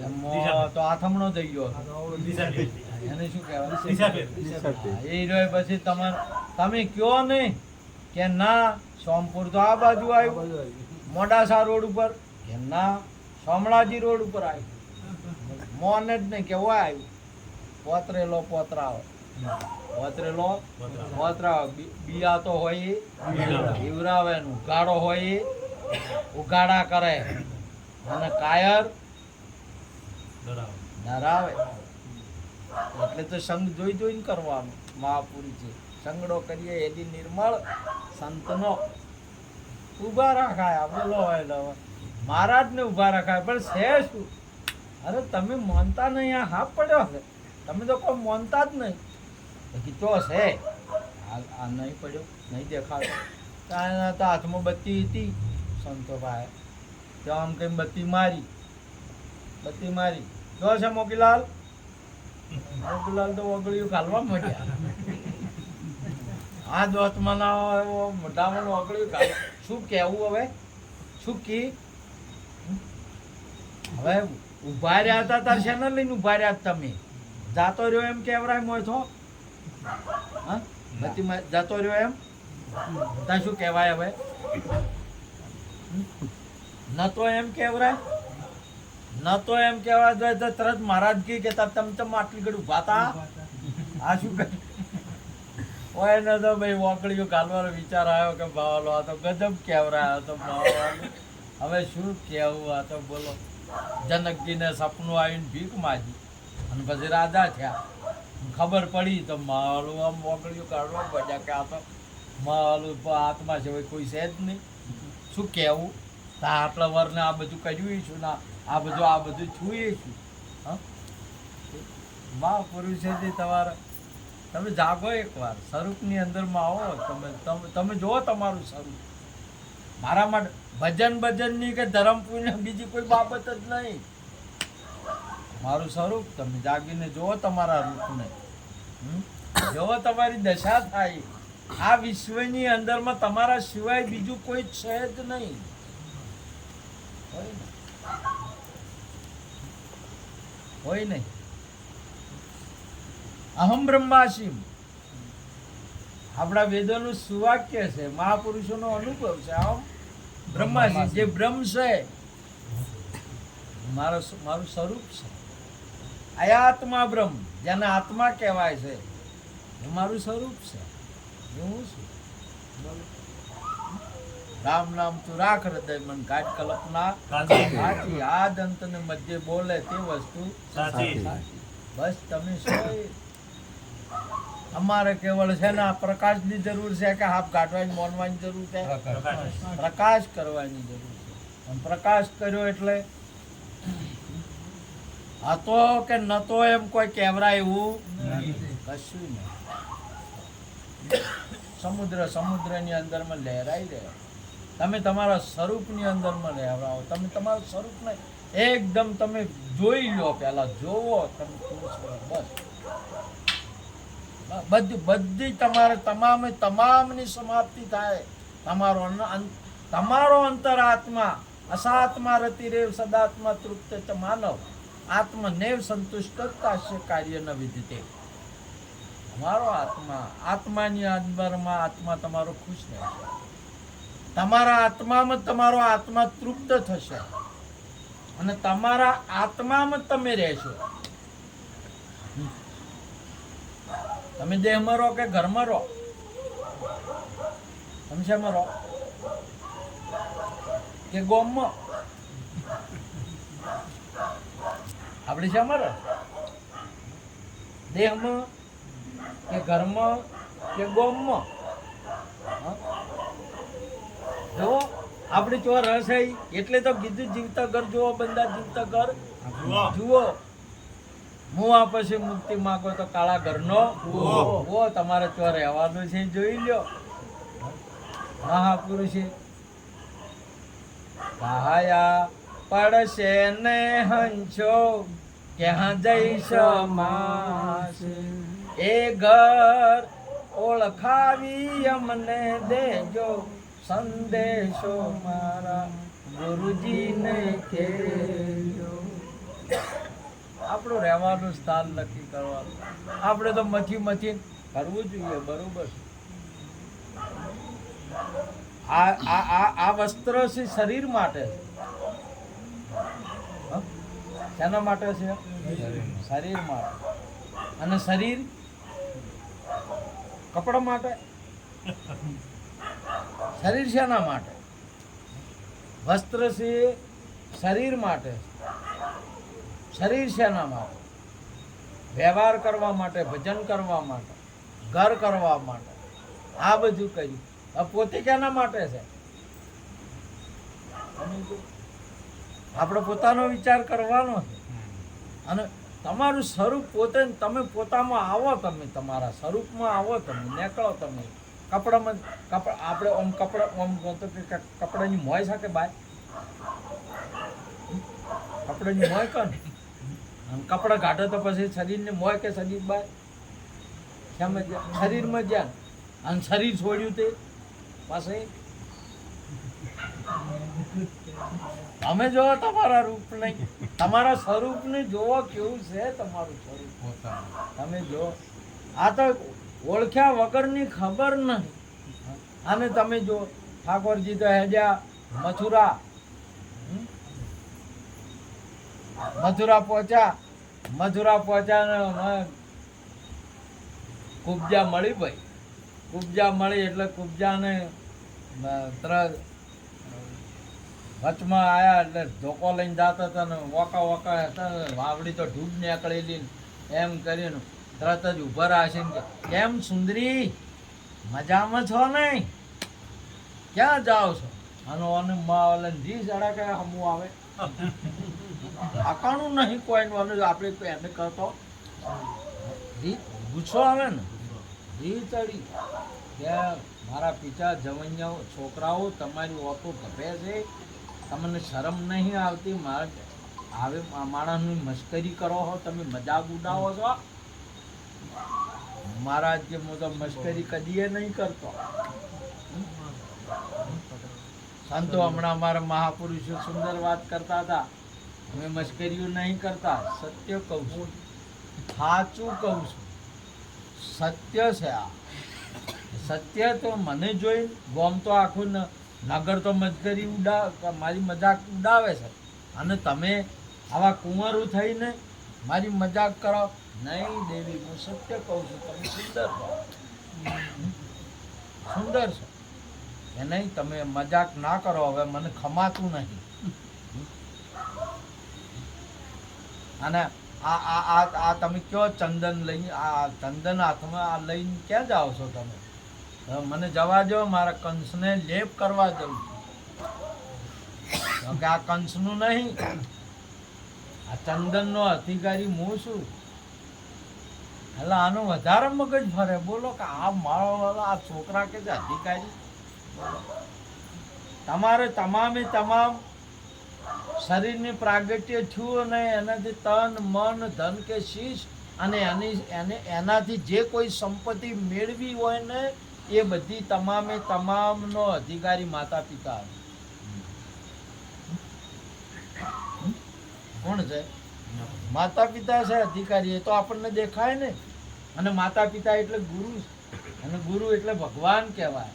Speaker 1: એમાં તો આથમણો થઈ ગયો હતો.
Speaker 2: દિશા ફેરવી.
Speaker 1: એને શું કહેવાય?
Speaker 2: દિશા ફેરવી.
Speaker 3: દિશા ફેરવી.
Speaker 1: હા, એ રહ્યો પછી તમે કયો નહીં કે ના સોમપુર તો આ બાજુ આવ્યું, મોડાસા રોડ ઉપર કે ના શામળાજી રોડ ઉપર આવ્યું, મોને જ નહીં કે હોય આવ્યું, પોતરેલો પોતરાવો, પોતરેલો પોતરાવો. બિયા તો હોય એ ઈવરાવે, ઉગાડો હોય એ ઉગાડા કરે, અને કાયર
Speaker 2: ધરાવે.
Speaker 1: ધરાવે. એટલે તો સંગ જોઈ જોઈને કરવાનું. મહાપુરુષ છે સંગડો કરીએ એની નિર્મળ સંતનો ઉભા રાખાય. બોલો એટલે હવે મહારાજને ઉભા રાખાય, પણ છે શું? અરે તમે માનતા નહીં, આ હાફ પડ્યો છે, તમે તો કોઈ માનતા જ નહીં. કીધો છે આ નહીં પડ્યો, નહીં દેખાડો. ત્યાં તો હાથમાં બત્તી હતી સંતો પાસે, તો આમ કઈ બત્તી મારી જો છે મોકીલાલ તો ઓગળિયું ઘાલવા માંડ્યા. આ દોતમાં મોઢામાં ઓગળિયું ઘાલ. શું કહેવું હવે? શું કી હવે ઉભા રહ્યા હતા તાર શેને લઈને ઉભા રહ્યા હતા તમે? જાતો રહ્યો એમ કેવરાય મોય છો? હા, બત્તીમાં જાતો રહ્યો એમ ત્યાં શું કહેવાય હવે? ન તો એમ કહેવાય, ન તો એમ કહેવાય જાય તો તરત મહારાજ કી કે તમે આટલી ઘડી ઉભા હતા, આ શું કરી હોય ને? તો ભાઈ ઓકળીઓ ઘાલવાનો વિચાર આવ્યો કે ભાવાલો આ તો ગજબ કહેવરાયો તો ભાવાલો. હવે શું કહેવું? આ તો બોલો, જનકજીને સપનું આવીને ભીખ માગી અને પછી રાજા થયા. ખબર પડી તો માલું આમ ઓકળીઓ કાઢવા પડ્યા કે આ તો માલું આત્મા છે, કોઈ છે જ નહીં. શું કહેવું? આટલા વરને આ બધું કર્યું છું ને આ બધું છું હા. મહાપુરુષેથી તમે જાગો એકવાર, સ્વરૂપની અંદરમાં આવો. તમે જુઓ તમારું સ્વરૂપ. મારા માટે ભજનની કે ધર્મ પૂર્ણ બીજી કોઈ બાબત જ નહીં. મારું સ્વરૂપ તમે જાગીને જુઓ, તમારા રૂપને જુઓ, તમારી દશા થાય. આ વિશ્વની અંદરમાં તમારા સિવાય બીજું કોઈ છે જ નહીં. હોય નહીં. અહમ બ્રહ્માસ્મિ આપણા વેદોનું સુવાક્ય છે, મહાપુરુષોનો અનુભવ છે. અહમ બ્રહ્માસ્મિ, જે બ્રહ્મ છે મારું સ્વરૂપ છે. આત્મા બ્રહ્મ, જેને આત્મા કહેવાય છે, એ મારું સ્વરૂપ છે. હું છું. રામ નામ તું રાખ હૃદય મન, કાઢ કલ્પના સાચી. આદ અંત ને મધ્ય બોલે તે વસ્તુ
Speaker 2: સાચી.
Speaker 1: બસ તમે શું? અમારે કેવળ છે ને પ્રકાશની જરૂર છે કે હાફ કાઢવાની મોનવાની જરૂર છે? પ્રકાશ કરવાની જરૂર છે. અને પ્રકાશ કર્યો એટલે હતો કે નતો એમ કોઈ કહેવરાય એવું કશું નહીં. સમુદ્રની અંદરમાં લહેરાઈ રહ્યા. તમે તમારા સ્વરૂપની અંદરમાં લહેરાવો. તમે તમારા સ્વરૂપને એકદમ તમે જોઈ લો, પહેલા જોવો તમે બસ બધી તમામની સમાપ્તિ થાય. તમારો અંતરાત્મા અસાત્મા રતિરેવ સદાત્મા તૃપ્ત ચ માનવ આત્મનેવ સંતુષ્ટતાસ્ય કાર્ય ન વિદતે. તમારો આત્માની અંદરમાં આત્મા તમારો ખુશ રહેશે. તમારા આત્મામાં તમારો આત્મા તૃપ્ત થશે અને તમારા આત્મામાં તમે રહેશો. તમે દેહમાં રહો કે ઘરમાં રહો? તમે શેમાં રહો? કે ગોમમાં? આપણે શેમાં રહો? દેહમાં કે ઘરમાં કે ગોમમાં? જો આપણે ચો રસ એટલે તો કીધું જીવતા ઘર જુઓ, બંદા જીવતા ઘર જુઓ. મુવા પછી મુક્તિ માંગો તો કાળા ઘરનો વો. તમારે ચો રહેવાનું છે, જોઈ લ્યો. મહાપુરુષે કહાયા પડશે ને હંસો ક્યાં જઈશ માસે એ ઘર ઓળખાવી અમને દેજો સંદેશો મારા ગુરુજીને કહેજો. આપણું રહેવાનું સ્થાન નક્કી કરવાનું. આપણે તો મથી કરવું જોઈએ, બરોબર છે. આ વસ્ત્ર છે શરીર માટે છે. હ? શેના માટે છે? શરીર માટે. અને શરીર કપડા માટે. શરીર શેના માટે? વસ્ત્ર છે શરીર માટે. શરીર શેના માટે? વ્યવહાર કરવા માટે, ભજન કરવા માટે, ઘર કરવા માટે, આ બધું કર્યું. પોતે કેના માટે છે? આપણે પોતાનો વિચાર કરવાનો છે. અને તમારું સ્વરૂપ પોતે, તમે પોતામાં આવો, તમે તમારા સ્વરૂપમાં આવો, તમે નીકળો. તમે કપડામાં આપણે ઓમ કપડાની મોય શકે બાય કપડાની મોય કર કપડા કાઢો તો પછી શરીરને મોય કે શરીર બાય શરીરમાં જ્યાં અને શરીર છોડ્યું તે પાસે તમે જોવો તમારા રૂપ નહીં, તમારા સ્વરૂપને જોવો કેવું છે તમારું સ્વરૂપ. તમે જો આ તો ઓળખ્યા વગરની ખબર નહીં. અને તમે જો ઠાકોરજી તો હેજા મથુરા પહોંચ્યા કુબજા મળી. ભાઈ કુબજા મળી એટલે કુબજાને વચમાં આયા એટલે ધોકો લઈને જતા હતા ને વોકા હતા. વાવડી તો ડૂબ નીકળેલી એમ કરીને તરત જ ઉભા રાખશે કે કેમ સુંદરી, મજામાં છો ને? ક્યાં જાઓ છો? અને જી જડા કે હમું આવે આકાણું નહીં કોઈ આપણે એને કરતો ગુસ્સો આવે ને. જી ચડી કે મારા પિતા જવૈયા છોકરાઓ તમારી ઓતો ગભે છે, તમને શરમ નહીં આવતી? આવે માણસની મસ્કરી કરો છો, તમે મજાક ઉડાવો છો. મહારાજ કે હું તો મસ્કરી કદીએ નહીં કરતો. સંતો હમણાં અમારા મહાપુરુષો સુંદર વાત કરતા હતા, અમે મસ્કરીઓ નહીં કરતા, સત્ય કહું છું, સાચું કહું છું, સત્ય છે આ. સત્ય તો મને જોઈ ગોમ તો આખું નગર તો મસ્કરી મારી મજાક ઉડાવે છે. અને તમે આવા કુંવરું થઈને મારી મજાક કરો નહીં. દેવી, હું સત્ય કહું છું, તમે સુંદર છો એ નહીં. તમે મજાક ના કરો, હવે મને ખમાતું નહીં. અને આ તમે કયો ચંદન લઈને, આ ચંદન હાથમાં આ લઈને ક્યાં જાઓ છો તમે? મને જવા દો, મારા કંસને લેપ કરવા જવું છું. કે આ કંસનું નહીં, આ ચંદનનો અધિકારી હું છું. એટલે આનો વધારે મગજ ફરે. બોલો કે આ મારો આ છોકરા કે છે અધિકારી. તમારે તમામ શરીરની પ્રાગટ્ય થયું અને એનાથી તન મન ધન કે શીશ અને એનાથી જે કોઈ સંપત્તિ મેળવી હોય ને એ બધી તમામનો અધિકારી માતા પિતા. કોણ છે? માતા પિતા છે અધિકારી. એ તો આપણને દેખાય ને. અને માતા પિતા એટલે ગુરુ, અને ગુરુ એટલે ભગવાન કહેવાય.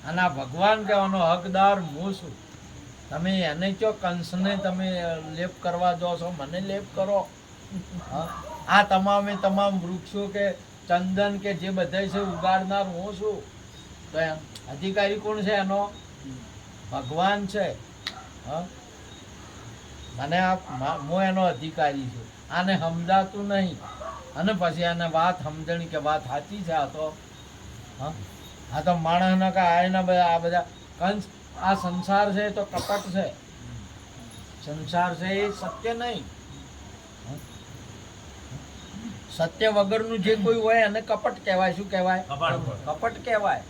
Speaker 1: અને આ ભગવાન કહેવાનો હકદાર હું છું. તમે એને કયો કંસને તમે લેપ કરવા દો છો, મને લેપ કરો. આ તમામ વૃક્ષો કે ચંદન કે જે બધા છે ઉગાડનાર હું છું. તો અધિકારી કોણ છે એનો? ભગવાન છે. મને હું એનો અધિકારી છું. આને સમજાતું નહીં. અને પછી એને વાત સમજણી કે વાત સાચી છે. આ તો માણસના કે આ બધા કંસ, આ સંસાર છે તો કપટ છે. સંસાર છે એ સત્ય નહીં. સત્ય વગરનું જે કોઈ હોય એને કપટ કહેવાય. શું કહેવાય? કપટ કહેવાય.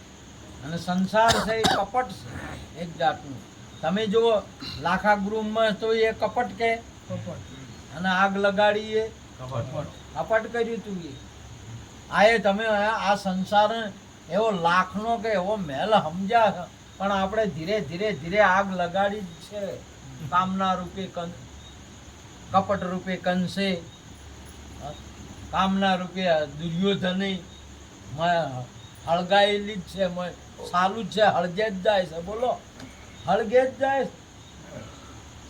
Speaker 1: અને સંસાર છે એ કપટ છે એક જાતનું. તમે જુઓ લાખા ગૃહમાં તો એ કપટ કે અને આગ લગાડીએ કપટ કર્યું તું એ આ તમે આ સંસાર એવો લાખનો કે એવો મહેલ સમજ્યા છે, પણ આપણે ધીરે ધીરે ધીરે આગ લગાડી જ છે. કામના રૂપે કપટ રૂપે કંસે, કામના રૂપે દુર્યોધને હળગાયેલી જ છે. સાલું જ છે, હળગે જ જાય છે. બોલો, હળગે જ જાય છે.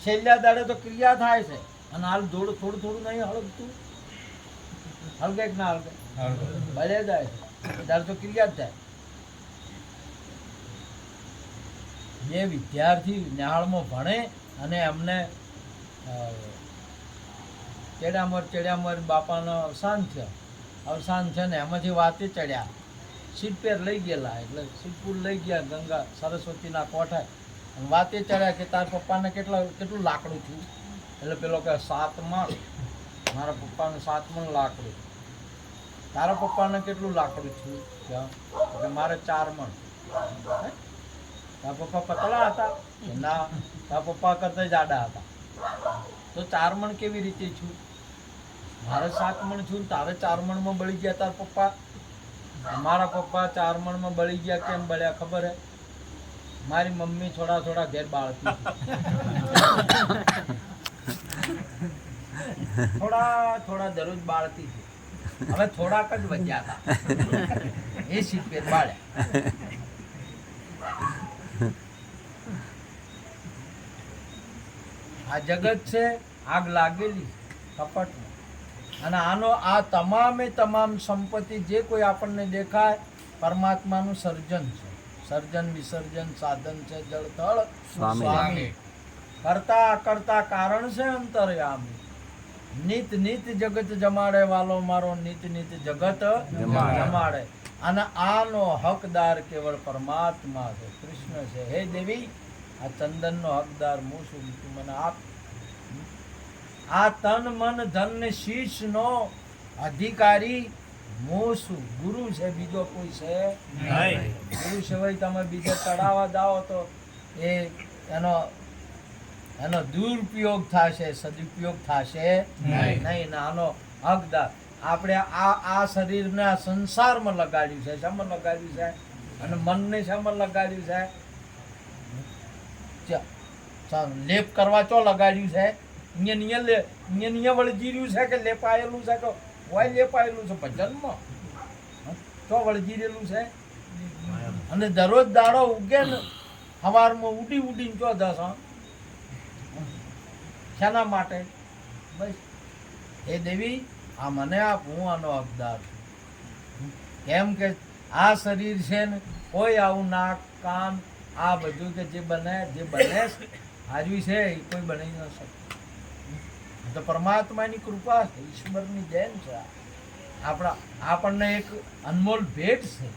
Speaker 1: છેલ્લા દાડે તો ક્રિયા થાય છે, અને હાલ થોડું થોડું નહીં હળગતું. હળગે કે ના હળગે? ભલે જાય છે, ત્યારે તો ક્રિયા જ થાય. જે વિદ્યાર્થી નિહાળમાં ભણે અને એમને ચડ્યામર બાપાનો અવસાન છે ને એમાંથી વાતે ચડ્યા. સીટ પેર લઈ ગયેલા, એટલે સીટપુર લઈ ગયા ગંગા સરસ્વતીના કોઠે. વાતે ચડ્યા કે તાર પપ્પાને કેટલું લાકડું થયું? એટલે પેલો કે 7 મણ. મારા પપ્પાને 7 મણ લાકડું. તારા પપ્પાને કેટલું લાકડું થયું? કે મારે 4 મણ. તારા પપ્પા પતળા હતા? ના, તારા પપ્પા કરતા જાડા હતા. તો 4 મણ કેવી રીતે છું? મારે 7 મણ છું, તારે 4 મણમાં બળી ગયા તારા પપ્પા. મારા પપ્પા 4 મણમાં બળી ગયા. કેમ બળ્યા ખબર હે? મારી મમ્મી થોડા ઘેર બાળતી થોડા દરરોજ બાળતી હતી. હવે થોડાક જ વધ્યા હતા, એ સીટ બાળ્યા. આ જગત છે, આગ લાગેલી કપટમાં. અને આ તમામ સંપત્તિ જે કોઈ આપણને દેખાય પરમાત્માનું સર્જન છે. સર્જન વિસર્જન સાધન છે જળ થળ સ્વામી. કરતા કારણ છે અંતર્યામી. નિત જગત જમાડે વાલો મારો, નિત જગત જમાડે. અને આનો હકદાર કેવળ પરમાત્મા છે, કૃષ્ણ છે. હે દેવી, આ ચંદનનો હકદાર હું છું, તું મને આપ. આ તન મન ધન ને શીશ નો અધિકારી હું છું. ગુરુ છે, બીજો કોઈ છે નહીં. ગુરુ સિવાય તમે બીજે ચડાવવા જાઓ તો એનો દુરુપયોગ થશે, સદુપયોગ થશે નહીં. આનો હકદાર આપણે આ શરીરને આ સંસારમાં લગાડ્યું છે. શામાં લગાડ્યું છે? અને મનને શામાં લગાડ્યું છે? લેપ કરવા ચો લગાડ્યું છે? અહીંયા વળગી રહ્યું છે કે લેપાયેલું છે? કે હોય લેપાયેલું છે ભજનમાં? તો વળગી રહેલું છે. અને દરરોજ દાડો ઉગે ને સવારમાં ઉડીને ચો દસ શાના માટે? બસ એ દેવી, આ મને આપ, હું આનો હકદાર છું. કેમ કે આ શરીર છે ને કોઈ આવું નાક કાન આ બધું કે જે બને હાર્યું છે એ કોઈ બનાવી ન શકે. તો પરમાત્માની કૃપા છે, ઈશ્વરની દેન છે. આપણને એક અનમોલ ભેટ છે,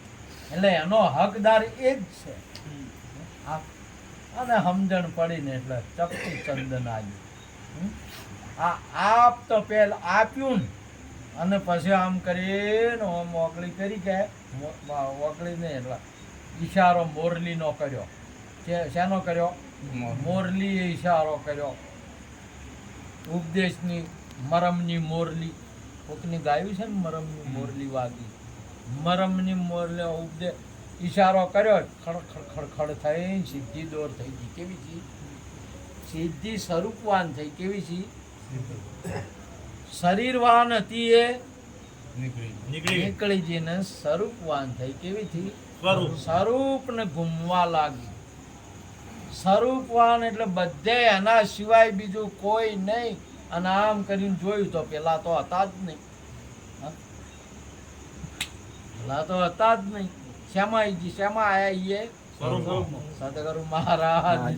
Speaker 1: એટલે એનો હકદાર એ જ છે. અને સમજણ પડીને એટલે ચપટી ચંદન આવ્યું. આપ તો પેલ આપ્યું ને, અને પછી આમ કરીને આમ ઓગળી કરી કે ઓગળીને એટલે ઈશારો મોરલીનો કર્યો. શેનો કર્યો? મોરલીએ ઈશારો કર્યો. ઉપદેશની મરમની મોરલી કોકની ગાયું છે ને, મરમની મોરલી વાગી. મરમની મોરલી ઉપદેશ ઈશારો કર્યો, ખડ થઈ સિદ્ધિ દોર થઈ ગઈ. કેવી છે? સિદ્ધિ સ્વરૂપવાન થઈ. કેવી છે? શરીરવાન હતી એ નીકળી જઈને સ્વરૂપવાન થઈ. કેવી થી? સ્વરૂપ ને ઘૂમવા લાગી. સ્વરૂપવાન એટલે બધે એના સિવાય બીજું કોઈ નહીં. અને આમ કરીને જોયું તો પેલા તો હતા જ નહીં. શેમાં આયા? સદગુરુ મહારાજ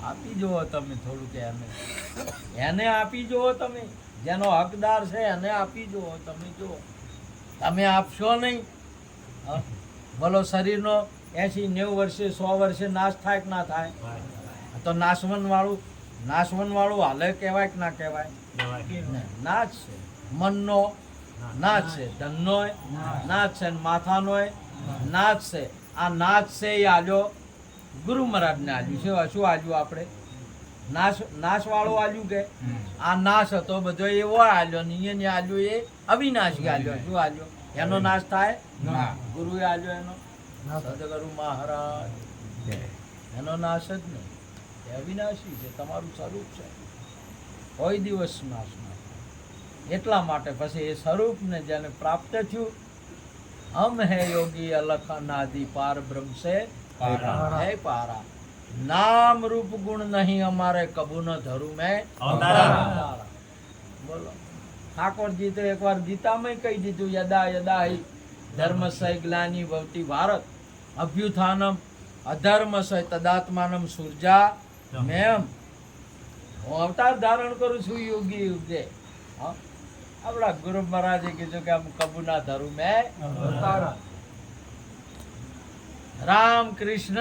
Speaker 1: આપી જુઓ તમે થોડુંક એને આપી જુઓ તમે. જેનો હકદાર છે એને આપી જુઓ તમે. જુઓ તમે આપશો નહીં, બોલો શરીરનો 80-90 વર્ષે 100 વર્ષે નાશ થાય કે ના થાય? તો નાશવન વાળું હાલે કહેવાય કે ના કહેવાય? નાશ છે. મનનો નાશ છે, ધનનો નાશ છે, માથાનો નાશ છે. આ નાશ છે એ આલ્યો ગુરુ મહારાજને આલ્યું છે. શું આલ્યું આપણે? નાશ વાળો આલ્યું કે આ નાશ હતો બધો એવો આલ્યો ને એને આલ્યો એ અવિનાશી આલ્યો. શું આલ્યો? એનો નાશ થાય? ગુરુએ આલ્યો એનો, સદગુરુ મહારાજ એનો નાશ જ નહીં, એ અવિનાશી છે, તમારું સ્વરૂપ છે, કોઈ દિવસ નાશ ના થાય. એટલા માટે પછી એ સ્વરૂપને જેને પ્રાપ્ત થયું, હમ હે યોગી અલખ અનાદિ પાર બ્રહ્મ સે હે પારા, નામ રૂપ ગુણ નહીં અમારે કબૂ ન ધરું મેં અવતારા. બોલો, ઠાકોરજી તો એકવાર ગીતામાં કહી દીધું, યદા યદા હિ ધર્મસ્ય ગ્લાનિ ભવતિ ભારત અભ્યુત્થાનમ અધર્મસ્ય તદાત્માનમ સૂર્જા મેમ. હું અવતાર ધારણ કરું છું યોગી યુગે. હા, આપણા ગુરુ મહારાજે કીધું કે આમ કબૂ ના ધરું મેં અવતારા. રામ કૃષ્ણ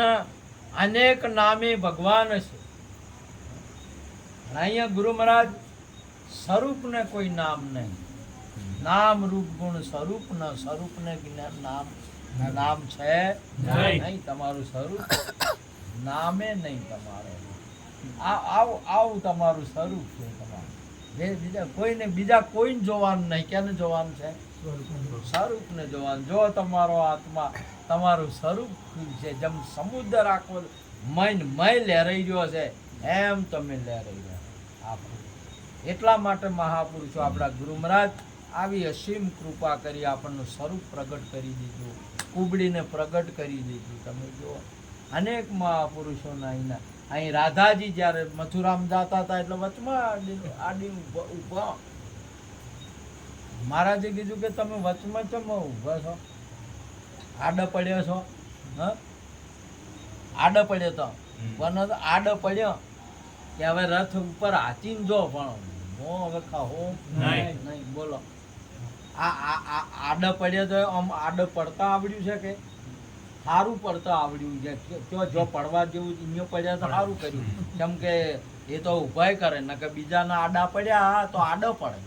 Speaker 1: અનેક નામે ભગવાન છે. અહીંયા ગુરુ મહારાજ સ્વરૂપને કોઈ નામ નહીં, નામ રૂપ ગુણ સ્વરૂપ ન સ્વરૂપને જ્ઞાન નામ છે નહીં. તમારું સ્વરૂપ નામે નહીં, તમારે આવું તમારું સ્વરૂપ છે. તમારું જે બીજા કોઈને જોવાનું નહીં. કેને જોવાનું છે? સ્વરૂપને જોવાનું. જો તમારો આત્મા તમારું સ્વરૂપ છે, જેમ સમુદ્ર આખો મય લહેરાઈ રહ્યો છે એમ તમે લહેરાઈ રહ્યા. એટલા માટે મહાપુરુષો આપણા ગુરુ મહારાજ આવી અસીમ કૃપા કરી આપણનું સ્વરૂપ પ્રગટ કરી દીધું, કુબડીને પ્રગટ કરી દીધું. તમે જુઓ, અનેક મહાપુરુષોના અહીં રાધાજી જ્યારે મથુરામ જતા હતા એટલે વચમાં આડી ઊભા. મહારાજે કીધું કે તમે વચમાં કેમ ઊભા છો? આડો પડ્યો છો? હા, આડો પડ્યો તો પણ આડો પડ્યો કે હવે રથ ઉપર હાચીને જો, પણ હું હવે ખાહો નહીં. બોલો, આડો પડ્યો તો આમ આડો પડતા આવડ્યું છે કે સારું પડતા આવડ્યું છે? જો પડવા જેવું અહીંયા પડ્યા તો સારું કર્યું, કેમ કે એ તો ઉભાય કરે ને કે બીજાના આડા પડ્યા તો આડો પડે.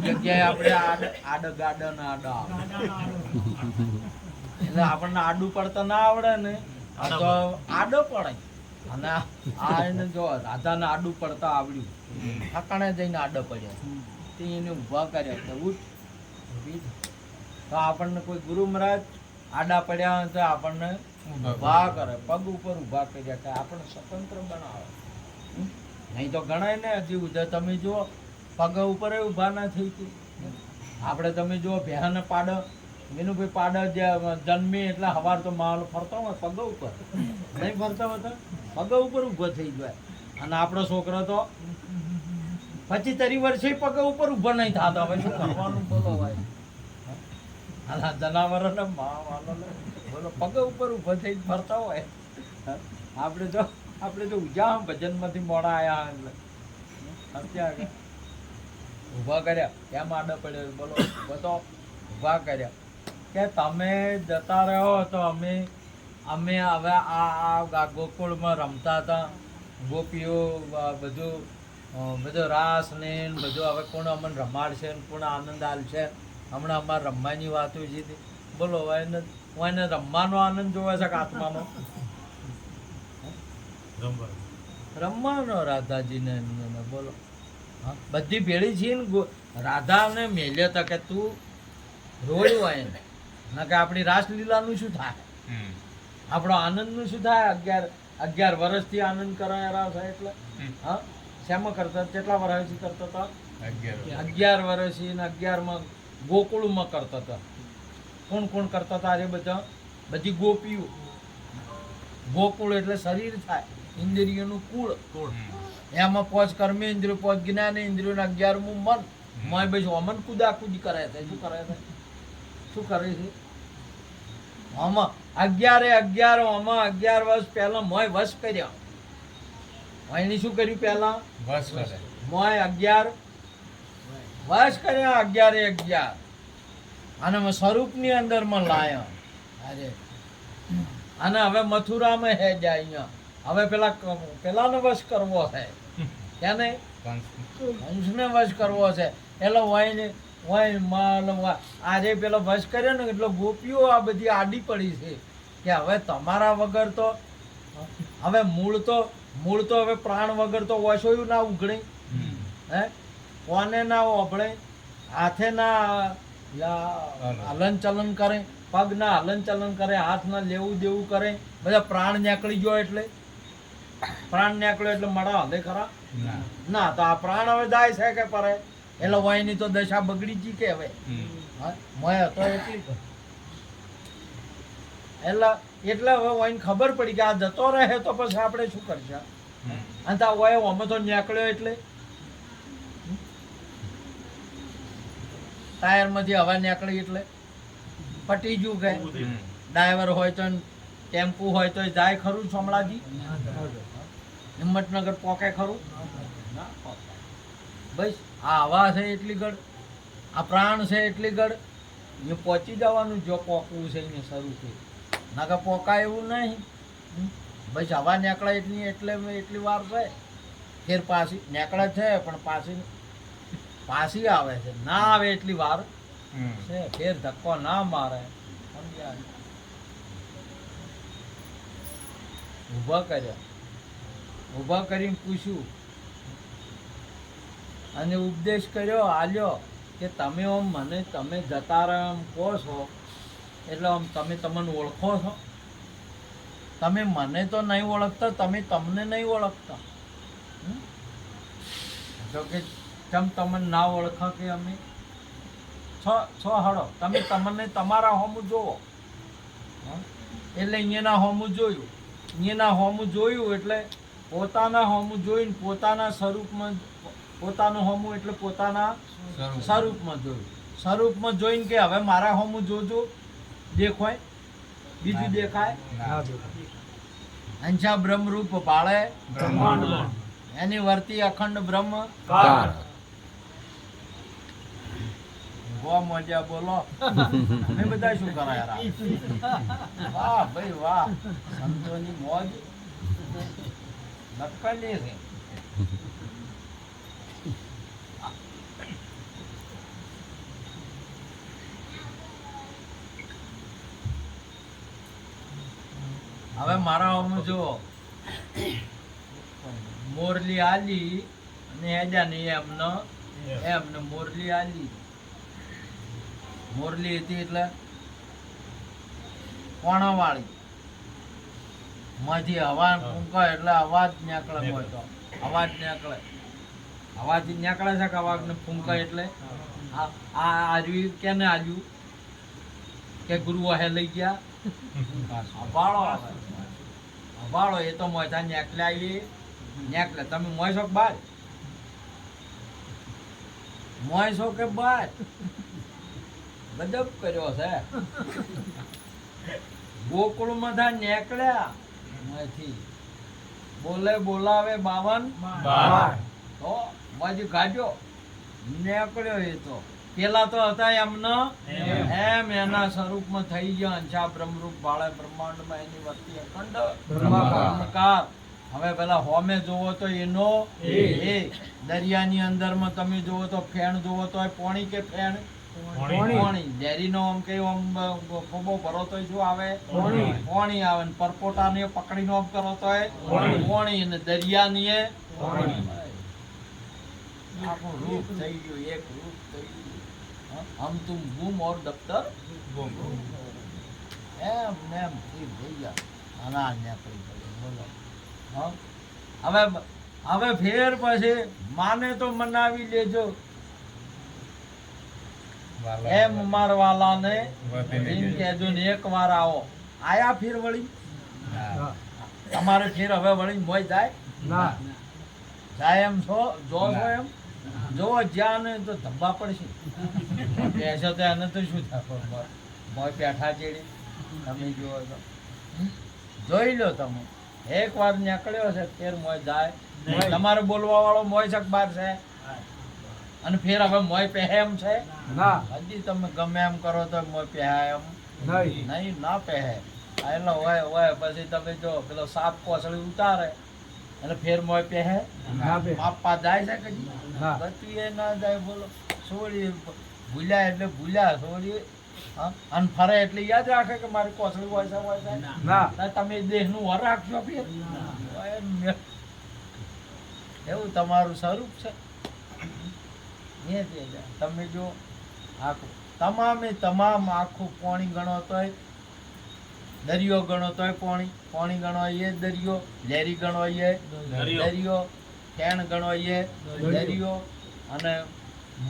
Speaker 1: જગ્યાએ આપણે આડો ગાડો ને આડો આવે એટલે આપણને આડું પડતા ના આવડે ને તો આડો પડે. અને આ એને જો રાધાને આડું પડતા આવડ્યું, ઠાકાણે જઈને આડો પડ્યા, તે એને ઊભા કર્યા તો ઉઠ. તો આપણને કોઈ ગુરુ મહારાજ આડા પડ્યા હોય તો આપણને ઊભા કરે, પગ ઉપર ઊભા કર્યા કે આપણને સ્વતંત્ર બનાવે. નહીં તો ગણાય ને હજી ઉધર તમે જુઓ પગ ઉપર ઊભા ના થઈ ગયું. આપણે તમે જુઓ ભેહાને પાડો, વિનુભાઈ પાડો જે જન્મી એટલે હવાર તો માલ ફરતો હોય પગ ઉપર, નહીં ફરતા હોતા, પગ ઉપર ઊભો થઈ જાય. અને આપણો છોકરો તો 25-30 વર્ષે પગ ઉપર ઊભો નહીં થતો. હવે શું કરવાનું? બોલો ભાઈ, જનાવરોને બોલો પગ ઉપર ઊભો થઈ ફરતા હોય. આપણે જો ઉજા ભજનમાંથી મોડા આવ્યા એટલે અત્યારે ઊભા કર્યા, કેમ આડો પડ્યો? બોલો, બધો ઊભા કર્યા કે તમે જતા રહ્યો તો અમે હવે આ ગોકુળમાં રમતા હતા, ગોપીઓ બધો રાસ ને બધું. હવે કોણ અમને રમાડશે ને કોણ આનંદ આલશે? હમણાં અમારે રમવાની વાતો છે. બોલો, એને રમવાનો આનંદ જોવે છે કે આત્માનો? રમવાનો રાધાજીને. બોલો, બધી ભેળી છે ને. રાધાને મેલ્યો હતા કે તું રોયું હોય ને, ના કે આપણી રાસલીલાનું શું થાય, આપણો આનંદનું શું થાય? 11 વર્ષથી આનંદ કરાયા છે એટલે. હા, શેમાં કરતા? કેટલા વર્ષથી કરતા હતા? 11 વર્ષથી ને 11માં ગોકુળમાં કરતા હતા. કોણ કરતા હતા? અરે બધી ગોપીઓ. ગોકુળ એટલે શરીર થાય, ઇન્દ્રિયોનું કુળ. એમાં 5 કર્મેન્દ્રિયો, 5 જ્ઞાનેન્દ્રિયો ને 11મું મન. મોય ભાઈ અમન કુદાકુદી કરે છે. શું કરે છે? શું કરે છે? આમાં 11 વર્ષ પહેલા મોય વશ કર્યા. એની શું કર્યું? પહેલા મોય 11 વશ કર્યા. 11 અને સ્વરૂપની અંદર માં લાયા. અરે, અને હવે મથુરામાં હે જાય અહીંયા. હવે પેલાનો વશ કરવો છે. તેને કંસને વશ કરવો છે. એટલે આજે પેલો વશ કર્યો ને એટલે ગોપીઓ આ બધી આડી પડી છે કે હવે તમારા વગર તો હવે મૂળ તો મૂળ તો હવે પ્રાણ વગર તો વસોયું ના ઉઘડે, હે કોને ના ઓભળે, હાથે ના હલન ચલન કરે, પગ ના હલન ચલન કરે, હાથ ના લેવું દેવું કરે, બધા પ્રાણ નીકળી ગયો એટલે પ્રાણ નીકળ્યો એટલે મળા હલે ખરા ના. તો આ પ્રાણ હવે જાય છે કે પરે એટલે વાયની તો દશા બગડી ગઈ કે હવે મોય હતો એટલી એટલે હવે વાયને ખબર પડી કે આ જતો રહે તો પછી આપણે શું કરશે, અને તા વાય અમે તો નીકળ્યો એટલે ટાયર માંથી હવા નીકળી એટલે પટી ગયું કે ડ્રાઈવર હોય તો ટેમ્પુ હોય તો જાય ખરું સોમલાજી, હિંમતનગર પોકે ખરું ના પોકે. બસ આ હવા છે એટલી ગળ, આ પ્રાણ છે એટલી ગળ, એ પહોંચી જવાનું જો પોકવું છે એને શરૂ થઈ ના કે પોકાય એવું નહીં. બસ હવા નીકળે એટલી વાર છે, ફેર પાછી નીકળે છે પણ પાછી આવે છે, ના આવે એટલી વાર છે, ફેર ધક્કો ના મારે સમજ્યા. ઊભા કરીને પૂછ્યું અને ઉપદેશ કર્યો આલ્યો કે તમે તમે જતા રહો એમ કહો છો એટલે તમે તમને ઓળખો છો, તમે મને તો નહીં ઓળખતા, તમે તમને નહીં ઓળખતા. જો કે તમને ના ઓળખા કે અમે છો હળો તમે તમને તમારા હોમું જોવો, એટલે અહીંયાના હોમું જોયું, અહીંયાના હોમું જોયું એટલે પોતાના હોમું જોઈને પોતાના સ્વરૂપમાં, પોતાનું હોમું એટલે પોતાના સ્વરૂપમાં જોયું, સ્વરૂપમાં જોઈને કે હવે મારા હોમું જોજો દેખાય બીજું દેખાય, અંશા બ્રહ્મરૂપ ભાળે એની વર્તી અખંડ બ્રહ્મ વાહ મજા બોલો. અમે બધા શું કરાય વાહ ભાઈ વાહ, સંતોની મોજ નક્કલી છે. હવે મારા અમુ જો મોરલી આલી અને હેજા ને એમને મોરલી આલી, મોરલી હતી એટલે કોણા વાળી માંથી હવા ફૂંકાય એટલે અવાજ નીકળે, હોય તો અવાજ નીકળે, અવાજ નીકળે છે કે અવાજ ને ફૂંકાય એટલે આજ્યું કેને આજ્યું કે ગુરુ હે લઈ ગયા અભાળો આવે, અભાળો એ તો મોઢા નીકળે આવી નીકળે. તમે મોય છો બાર, મોય છો કે બાર ગજબ કર્યો છે. ગોકુળ માં નીકળ્યા માંથી બોલાવે 52 તો બાજુ કાઢ્યો નીકળ્યો. એ તો પેલા તો હતા એમનો એમ એના સ્વરૂપમાં થઈ ગયા, અંશા બ્રહ્મરૂપ ભાળે બ્રહ્માંડમાં એની વસ્તી અખંડ બ્રહ્માકાર. હવે પેલા હોમે જોવો તો એનો એ દરિયાની અંદરમાં તમે જોવો તો ફેણ જોવો તો પોણી કે ફેણ પોણી, ડેરીનો આમ કે આમ ખોબો ભરો તો શું આવે પોણી આવે, ને પરપોટાને પકડીને આમ કરો તો પોણી, અને દરિયાની એ આખું રૂપ થઈ ગયું, એક રૂપ થઈ ગયું. હમ તુમ ગુમ ઓર દફતર એમ નેમ થી ભૈયા અનાજ નીકળી ગયું. બોલો હવે ફેર પછી માને તો મનાવી લેજો એમ મારવાલા ને એમ કહેજો ને એક વાર આવો. આયા ફેર વળી તમારે ફેર હવે વળી મોય જાય એમ છો જો છો એમ જો જ્યાં ને તો ધબ્બા પડશે બેસો તો એને તો શું થાય મોય પેઠા ચેડી તમે જુઓ તો જોઈ લો. તમે એક વાર નીકળ્યો છે ફેર મોય જાય, તમારે બોલવા વાળો મોય શક બાર છે અને ફેર હવે મોય પહે એમ છે હજી તમે ગમે એમ કરો તો મોય પહે એમ નહીં, ના પહે એટલે હોય પછી તમે જો પેલો સાપ કોસળી ઉતારે એટલે ફેર મોય પહે આપવા જાય છે કદી બચી એ ના જાય. બોલો છોડી ભૂલ્યા એટલે ભૂલ્યા, છોડી અને ફરે એટલે યાદ રાખે કે મારી કોસળી હોય છે તમે દેહ નું વર રાખશો ફેર એવું તમારું સ્વરૂપ છે. તમે જો આખું તમામ આખું પાણી ગણો તોય, દરિયો ગણો તોય પાણી ગણો એ દરિયો, લેરી ગણો એ દરિયો, કેણ ગણો એ દરિયો, અને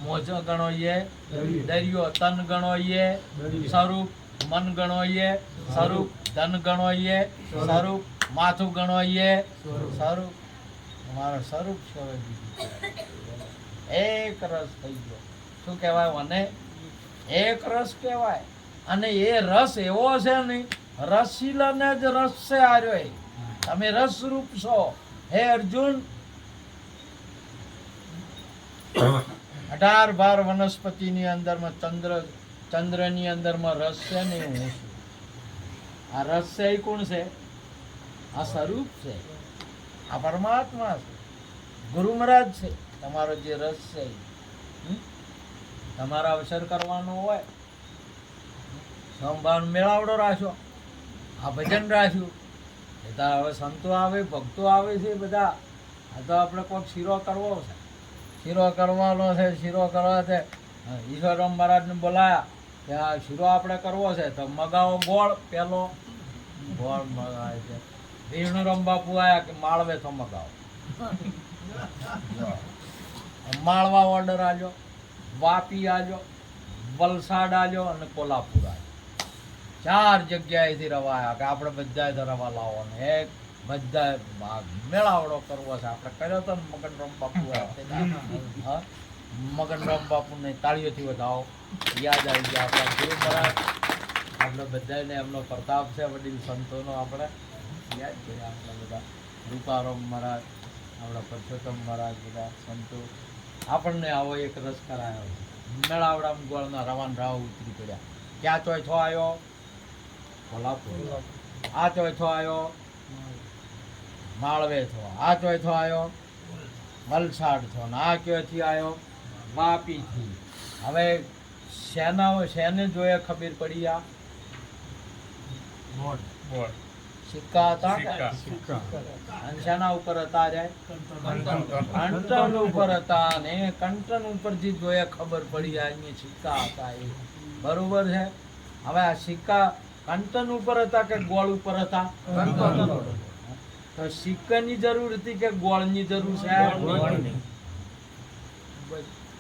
Speaker 1: મોજો ગણો એ દરિયો, તન ગણો એ સ્વરૂપ, મન ગણો એ સ્વરૂપ, ધન ગણો એ સ્વરૂપ, માથું ગણો એ સ્વરૂપ. તમારો સ્વરૂપ છે. હવે બીજું એક રસ થઈ ગયો. શું કહેવાય? મને એક રસ કહેવાય. અને એ રસ એવો છે ને, રસીલાને જ રસ છે આર્યો. તમે રસ રૂપ છો હે અર્જુન. 18 બાર વનસ્પતિની અંદરમાં ચંદ્રની અંદરમાં રસ છે ને, હું છું. આ રસ છે એ કોણ છે? આ સ્વરૂપ છે, આ પરમાત્મા છે, ગુરુ મહારાજ છે. તમારો જે રસ છે તમારા અવસર કરવાનો હોય, સોમવાર મેળાવડો રાખ્યો, આ ભજન રાખ્યું, એ તો હવે સંતો આવે, ભક્તો આવે છે બધા. આ તો આપણે કોઈક શીરો કરવો છે, શીરો કરવાનો છે. શીરો કરવા છે, ઈશ્વરરામ મહારાજને બોલાયા કે આ શીરો આપણે કરવો છે, તો મગાવો ગોળ. પેલો ગોળ મગાવે છે. વિષ્ણુરામ બાપુ આવ્યા કે માળવે તો મગાવો. માળવા ઓર્ડર આલ્યો, વાપી આલ્યો, વલસાડ આલ્યો અને કોલ્હાપુર આલ્યો. 4 જગ્યાએથી રવા આવ્યા કે આપણે બધાએ તો રવા લાવવાનો. એક બધા મેળાવડો કરવો છે. આપણે કર્યો તો ને મગનરામ બાપુ. મગનરામ બાપુને તાળીઓથી વધાવો. યાદ આવી ગયા આપણા ગુરુ મહારાજ. આપણે બધાને એમનો પ્રતાપ છે, વડીલ સંતોનો આપણે યાદ કર્યા. આપણે બધા રૂપારામ મહારાજ, આપણા પરસોત્તમ મહારાજ, બધા સંતો આપણને આવો એક રસ કરાયો. મેળાવડામાં ગોળના રવાન રાવ ઉતરી પડ્યા. ક્યાં ચોથો આવ્યો? કોલ્હાપુર. આ ચોથો આવ્યો માળવે થો. આ ચોથો આવ્યો વલસાડ થો. આ ક્યાંથી આવ્યો? વાપીથી. હવે શેને જોઈએ ખબર પડી? આ સિક્કા હતા. અને શેના ઉપર હતા? કંટન ઉપર હતા. ને કંટન ઉપરથી જોઈએ ખબર પડી અહીંયા સિક્કા હતા. એ બરોબર છે. હવે આ સિક્કા કંટન ઉપર હતા કે ગોળ ઉપર હતા? તો સિક્કાની જરૂર હતી કે ગોળની જરૂર છે?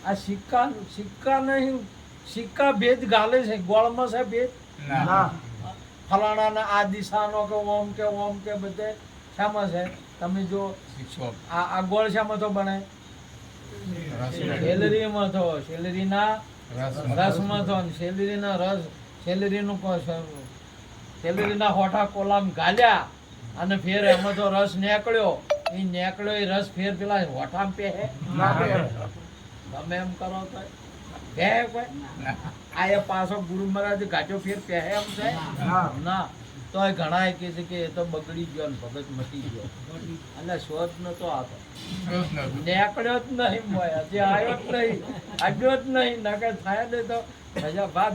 Speaker 1: આ સિક્કા નહીં. સિક્કા ભેદ ગાલે છે, ગોળમાં છે ભેદ? ફલાણા આ દિશાનો કે ઓમ કે બધે શામાં છે? તમે જો આ ગોળ શામાં તો બને? સેલરીમાં તો સેલરીના રસમાં તો સેલરીના રસ, સેલરીના હોઠા કોલામ ગાલ્યા અને ફેર એમાં તો રસ નીકળ્યો. એ રસ ફેર પેલા હોઠામાં પહેરે. તમે એમ કરો તો આ પાછો ગુરુ મહારાજ ગાજો ફેર પહેરે એમ છે ના? તો ઘણા કહે છે કે એ તો બગડી ગયો ને ભગત મટી ગયો. એટલે શોધ નતો આતો, નીકળ્યો જ નહીં, હજી આવ્યો જ નહીં, આવ્યો જ નહીં. નકર થાય ને તો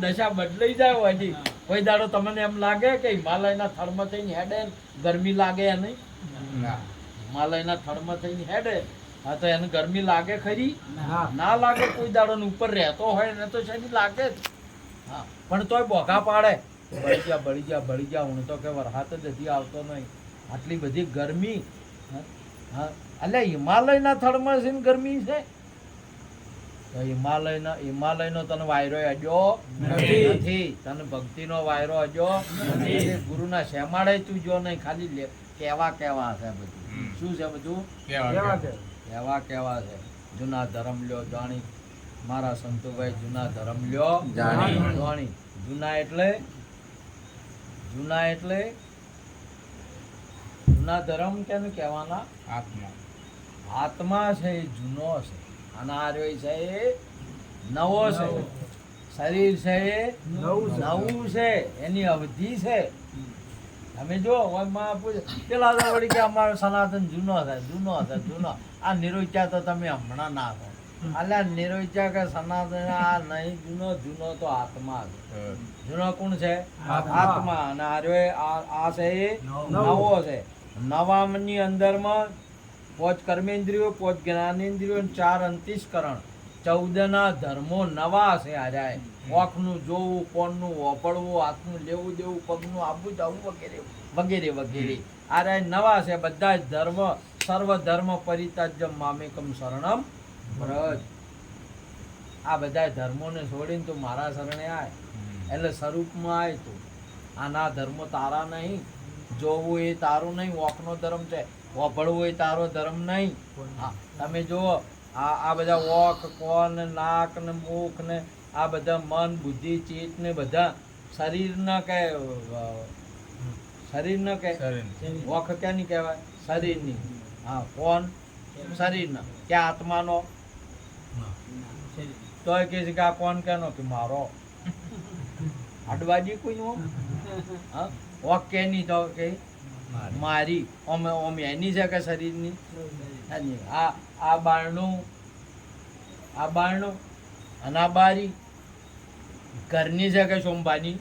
Speaker 1: દશા બદલાઈ જાય. હજી કોઈ દાડો તમને એમ લાગે કે હિમાલયના થડમાં થઈને હેડે ગરમી લાગે? નહીં. હિમાલયના થડમાં થઈને હેડે હા તો એને ગરમી લાગે ખરી? ના લાગે. કોઈ દાડો ઉપર રહેતો હોય ને તો શેની લાગે જ. હા, પણ તોય બોઘા પાડે, બળી જા. હું તો કે વરસાદ જ હજી આવતો નહીં, આટલી બધી ગરમી. હા, એટલે હિમાલયના થડમાં છે ગરમી છે. તો હિમાલયનો તને વાયરો અડ્યો નથી. તને ભક્તિનો વાયરો અડ્યો નથી. ગુરુના શેમાડે તું જો નહીં, ખાલી કેવા છે બધું. શું છે બધું? કેવા છે. જૂના ધર્મ લ્યો જાણી. મારા સંતુભાઈ જૂના ધર્મ લ્યો જાણી. જૂના એટલે જૂના ધર્મ કેને કહેવાના? આત્મા છે એ જૂનો છે. અને આ રહ્યો છે એ નવો છે. શરીર છે એ નવું છે. એની અવધિ છે. તમે જો પેલા વળી કે અમારો સનાતન જૂનો છે. આ નિરોચ્યા તો તમે હમણાં ના કહો. એટલે નિરોચ્યા કે સનાતન આ નહીં. જૂનો તો આત્મા છે. જૂનો કોણ છે? આત્મા. અને આ છે એ નવો છે. નવામની અંદરમાં પાંચ કર્મેન્દ્રિયો, પાંચ જ્ઞાનેન્દ્રિયો અને 4 અંતઃકરણ. 14 ધર્મો નવા છે આર્યા. આંખનું જોવું, કોનનું વાપરવું, હાથનું લેવું દેવું, પગનું આપવું જવું વગેરે વગેરે વગેરે આર્યા નવા છે. બધા જ ધર્મ સર્વ ધર્મ પરિત્યાજ્ય મામેકમ શરણમ વ્રજ. આ બધા ધર્મોને છોડીને તું મારા શરણે આય, એટલે સ્વરૂપમાં આય તું. આના ધર્મો તારા નહીં, જોવું એ તારું નહીં, વોકનો ધર્મ છે, વફળવું એ તારો ધર્મ નહીં. તમે જુઓ આ બધા વોક, કોન, નાક ને મુખ ને આ બધા મન, બુદ્ધિ, ચિત્ત ને બધા શરીરના કે શરીરના કે વોક ક્યાંની કહેવાય? શરીરની. હા, કોન શરીરના. કે આત્માનો? તો એ કહે છે કે આ કોણ કેનો? કે મારો. અડવાજી કોઈનું? હા, વોક કેની? તો કે મારી. ઓમ એની છે કે શરીરની? આ બારણું, આ બારણું અને આ બારી ઘરની છે કે સોમભાની?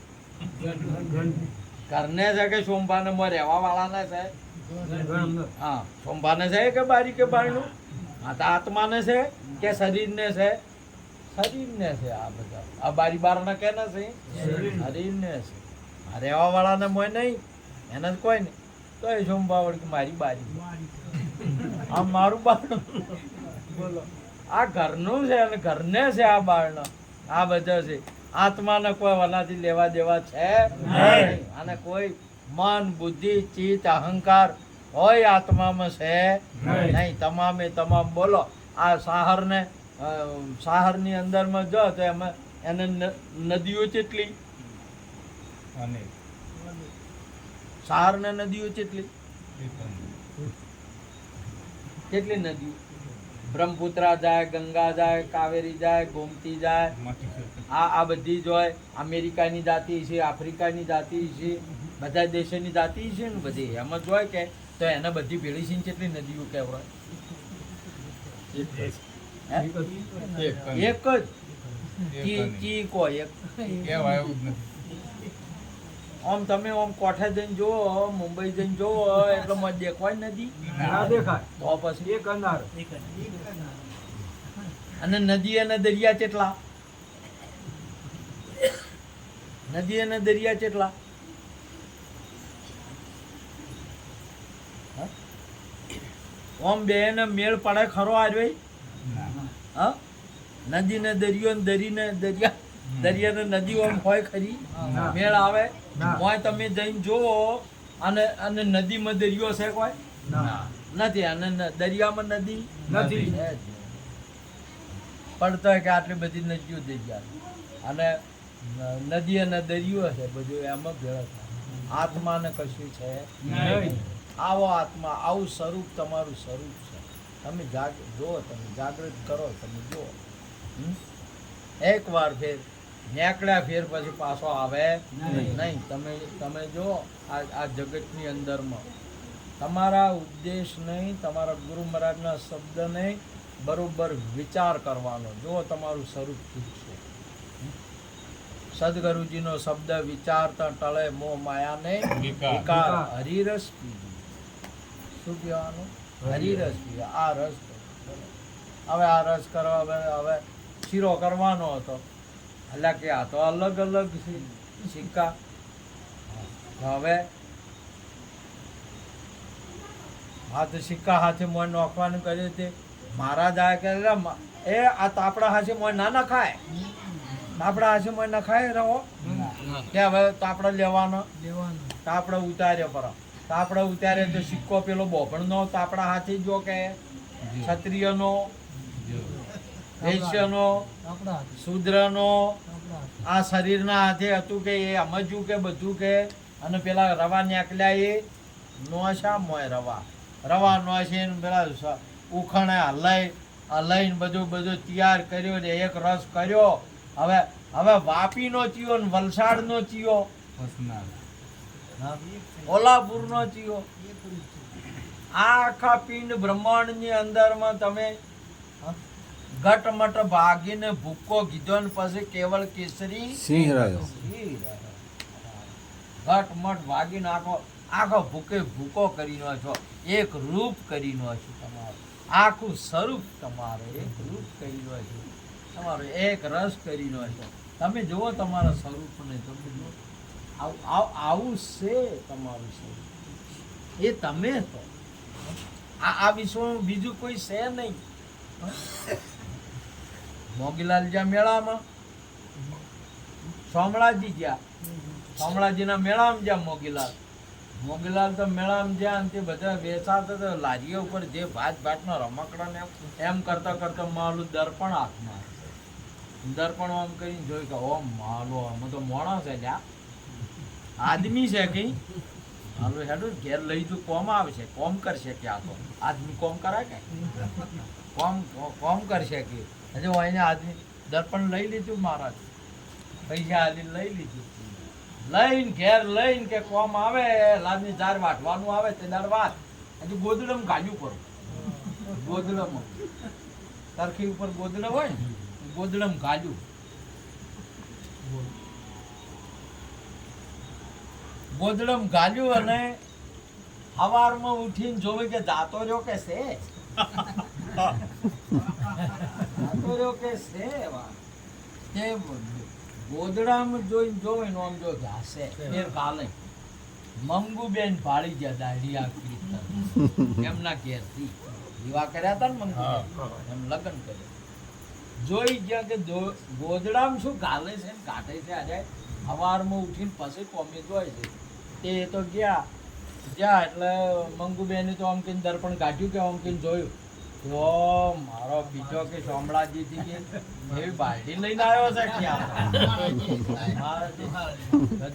Speaker 1: ઘરને છે કે સોમભાને રહેવા વાળાને છે? હા, સોમભાને છે કે બારી કે બારણું? હા, તો આત્માને છે કે શરીરને છે? શરીરને છે. આ બધા આ બારી બારના કેને છે? શરીરને છે. આ રહેવા વાળાને મોય નહીં, એને જ કોઈ નહીં. તો એ સોમભાવડ કે મારી બારી, આ મારું બારણું. બોલો, આ ઘરનું છે અને ઘરને છે આ બારણું. આ બધા છે. આત્માને કોઈ વનાથી લેવા દેવા છે નહીં. અને કોઈ મન, બુદ્ધિ, ચિત્ત, અહંકાર હોય આત્મામાં છે નહીં. તમામે તમામ. બોલો, આ સાહરની અંદરમાં જો તો એમાં એને નદીઓ કેટલી? સાહર ને નદીઓ કેટલી? કેટલી નદીઓ? બ્રહ્મપુત્રા જાય, ગંગા જાય, કાવેરી જાય, ગોમતી જાય. આ બધી જ હોય. અમેરિકાની જાતિ છે, આફ્રિકાની જાતિ છે, બધા દેશોની જાતિ છે ને બધી એમ જ હોય. કે તો એને બધી ભેળી છે કેટલી નદીઓ કહેવાય? એક જ. ચી કોઈ એક આમ તમે આમ કોઠે જઈને જુઓ, મુંબઈ જઈને જુઓ એટલે મત દેખાય નદી? ના દેખાય. તો પછી એક અંધાર. અને નદી અને દરિયા કેટલા? નદી અને દરિયા કેટલા? ઓમ બે ને મેળ પડે ખરો આજુ? હા, નદી ને દરિયો ને દરી ને દરિયા, દરિયા ને નદી ઓમ હોય ખરી? મેળ આવે? હોય તમે જઈને જુઓ. અને નદીમાં દરિયો છે કોઈ? નથી. અને દરિયામાં નદી નથી. પડતો કે આટલી બધી નદીઓ દરિયા, અને નદી અને દરિયો છે બધું એમાં ભેળો થાય. આત્માને કશું છે નહીં. આવો આત્મા, આવું સ્વરૂપ તમારું સ્વરૂપ છે. તમે જુઓ, તમે જાગૃત કરો, તમે જુઓ. એક વાર ફેર નીકળ્યા ફેર પછી પાછો આવે નહીં. તમે જુઓ આ જગતની અંદરમાં તમારા ઉદ્દેશ નહીં, તમારા ગુરુ મહારાજના શબ્દ નહીં, બરોબર વિચાર કરવાનો. જુઓ તમારું સ્વરૂપ શું છે. સદગુરુજીનો શબ્દ વિચારતા ટળે મોહ માયા ને વિકાર. હરિરસ પીવી. શું કહેવાનું? હરિરસ પીવી. આ રસ. હવે આ રસ કરવા હવે શીરો કરવાનો હતો, એટલે કે આ તો અલગ અલગ સિક્કા. હવે હા, તો સિક્કા હાથે મોય નોખવાનું કર્યું તે મહારાજ આ કે એ આ તાપડા હાથે મોય ના નખાય. તાપડા હાથે મોય નખાય રહો કે હવે તાપડા લેવાનો. તાપડા ઉતાર્યો પર તાપડા ઉતારે તો સિક્કો પેલો બોભણનો તાપડા હાથે જો કે ક્ષત્રિયનો, વૈશ્યનો, શૂદ્રનો આ શરીરના હાથે હતું કે એ સમજ્યું કે બધું કે. અને પેલા રવા નીકળ્યા એ નોશા મોય રવા નોશે પેલા ઉખણે હલાઈને બધું તૈયાર કર્યો ને એક રસ કર્યો. હવે વાપીનો ચિયો ને વલસાડનો ચિયો, કોલ્હાપુરનો ચિયો. આ આખા પિંડ બ્રહ્માંડની અંદરમાં તમે ઘટમટ ભાગીને ભૂક્કો કીધો ને પછી કેવળ કેસરી સિંહ રહ્યો. ઘટમટ ભાગી નાખો. આખો ભૂકે ભૂકો કરી નો છો, એક રૂપ કરી નો છો તમારું, આખું સ્વરૂપ તમારે એક રૂપ કરી નો છો તમારું, એક રસ કરી નો છો. તમે જુઓ તમારા સ્વરૂપને, તમે જુઓ આવું છે તમારું સ્વરૂપ, એ તમે છો. આ વિશ્વમાં બીજું કોઈ છે નહીં. મોગીલાલ જ્યાં મેળામાં, શામળાજી જ્યાં, શામળાજીના મેળામાં જ્યાં મોગીલાલ તો મેળામાં જ્યાં તે બધા બેસાતા તો લારીઓ ઉપર જે ભાતના રમકડા ને એમ કરતા કરતા માલું દર્પણ હાથમાં, દર્પણ આમ કરીને જોઈ કે ઓમ માલો આમાં તો મોણસ છે, લ્યા આદમી છે કઈ હાલો હેડું ઘેર લઈ તું કોમ આવશે, કોમ કરશે કે આ તો આદમી કોમ કરાય કે કોમ કરશે કે હજુ એને આદમી દર્પણ લઈ લીધું મહારાજ, પૈસા આદમી લઈ લીધું, લઈને ઘેર લઈને કે કોમ આવે લાદની જાર વાટવાનું આવે તે દાડ વાત હજુ ગોદડમ ગાડ્યું કરું, ગોદડમ તરખી ઉપર ગોદડમ હોય ને ગોદડમ ગાડ્યું, ગોદડમ ગાલ્યું અને સવારમાં ઉઠીને જોવે કે જાતો રહ્યો કે છે, જાતો રહ્યો કે છે. તે ગોદડામાં જોઈને જોવે ને આમ જો જાશે ફેર કાલે મંગુબેન ભાળી ગયા દાઢી આખી એમના ઘેરથી વિવાહ કર્યા હતા ને મંગુબેન એમ લગ્ન કર્યા, જોઈ ગયા કે ગોદડામાં શું ગાલે છે ને કાઢે છે. આજે સવારમાં ઉઠીને પછી કોમી જોય છે તે તો ગયા એટલે મંગુબેને તો આમ કહીને દર્પણ કાઢ્યું કે આમ કહીને જોયું તો મારો બીજો કે શામળાજીથી કે એવી બાલટી લઈને આવ્યો છે ક્યાં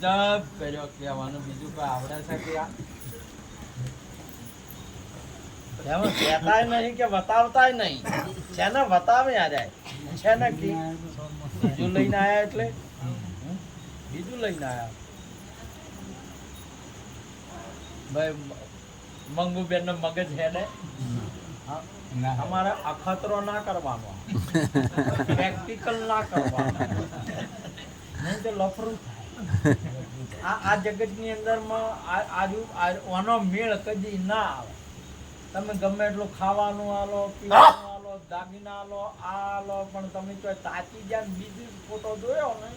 Speaker 1: ગજબ કર્યો કહેવાનું, બીજું કોઈ આવડે છે કે એમાં કહેતાય નહીં કે બતાવતાય નહીં, છે ને બતાવે જાય છે ને કે બીજું લઈને આવ્યા એટલે બીજું લઈને આવ્યા. ભાઈ મંગુબેન નો મગજ હેડે, અમારે અખતરો ના કરવાનો, પ્રેક્ટિકલ ના કરવાનો, નહીં તો લફરું થાય. આ જગત ની અંદર માં આનો મેળ કદી ના આવે. તમે ગમે એટલું ખાવાનું આલો, પીવાનું આલો, દાગીના આલો, આ આલો, પણ તમે તો તાચી ગયા બીજી ફોટો જોયો ને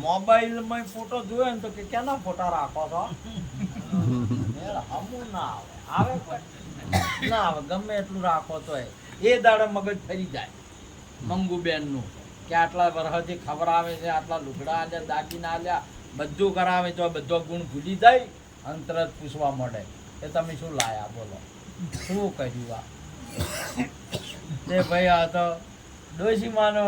Speaker 1: મોબાઈલ માં ફોટો જોયો ને તો કે કેના ફોટા રાખો છો, હમું ના આવે, ના આવે, ગમે એટલું રાખો તો એ દાડે મગજ ફરી જાય મંગુબેન નું કે આટલા વર્ષથી ખબર આવે છે, આટલા લુગડા આલ્યા, દાગીના આલ્યા, બધું કરાવે તો બધો ગુણ ભૂલી જાય, અંતર જ પૂછવા મળે કે તમે શું લાયા, બોલો શું કર્યું. આ તે ભાઈ આ તો ડોશી માનો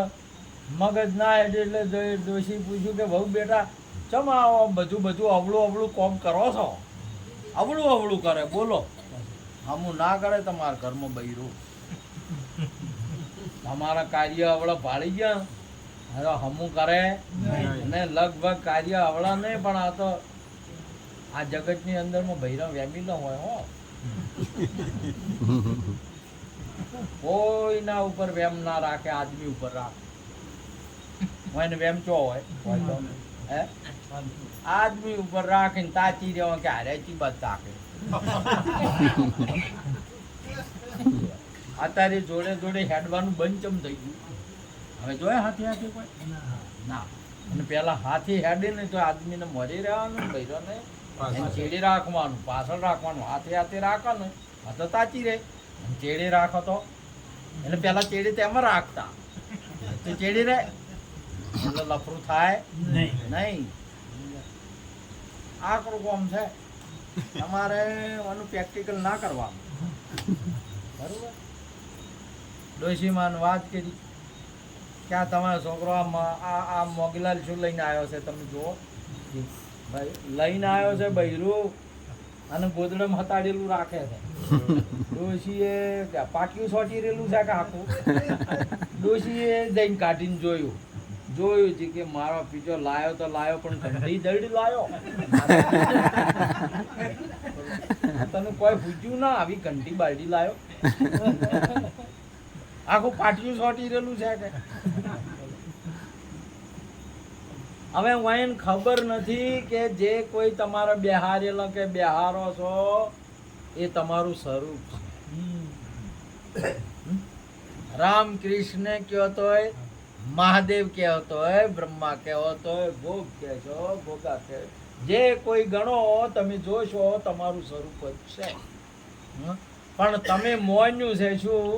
Speaker 1: મગજ ના એટલે ડોશી પૂછ્યું કે બહુ બેટા ચમ આવો બધું અવળું કોમ કરો છો, અવળું કરે, બોલો હમું ના કરે તમારા ઘરમાં બૈરું, તમારા કાર્ય અવળા ભાળી ગયા હવે હમું કરે અને લગભગ કાર્ય અવળા નહીં, પણ આ તો આ જગતની અંદરમાં બૈરા વેમી ન હોય હો, કોઈના ઉપર વેમ ના રાખે, આદમી ઉપર રાખે એને વેમ ચો હોય હે આદમી ઉપર રાખીને તાચી દેવા કે હારે ચીબત તાકે. અત્યારે જોડે હેડવાનું બંધ ચમ થઈ ગયું, હવે જોયા હાથી કોઈ ના, અને પેલા હાથી હેડે ને તો આદમીને મરી રહેવાનું, બૈરોને ચેડી રાખવાનું, પાછળ રાખવાનું, હાથે રાખવાનું, આ તો તાચી રહે, ચેડી રાખો તો એટલે પેલા ચેડી તેમાં રાખતા તો ચેડી રહે એટલે લફરું થાય નહીં. આકરું કોમ છે, તમારે આનું પ્રેક્ટિકલ ના કરવાનું, બરોબર. ડોશીમાં વાત કરી ક્યાં તમારો છોકરો આ મોગીલાલ શું લઈને આવ્યો છે, તમે જુઓ ભાઈ લઈને આવ્યો છે બૈરું અને ગોદડમ હતાડેલું રાખે છે. ડોશીએ પાટિયું સોટી રહેલું છે કે આખું, ડોશીએ જઈને કાઢીને જોયું છે કે મારો પીછો લાયો તો લાયો પણ ઘંટી દડી લાયો, તને કોઈ પૂછ્યું ના આવી ઘંટી બાલડી લાયો, આખું પાટિયું સોટી રહેલું છે કે હવે વાઈન ખબર નથી કે જે કોઈ તમારા બેહારેલા કે બેહારો છો એ તમારું સ્વરૂપ છે. રામ કૃષ્ણ કહેતો હોય, મહાદેવ કહેતો હોય, બ્રહ્મા કહેતો હોય, ભોગ કહે છો, ભોગા કહે, જે કોઈ ગણો તમે જોશો તમારું સ્વરૂપ જ છે. પણ તમે મોન્યું છે શું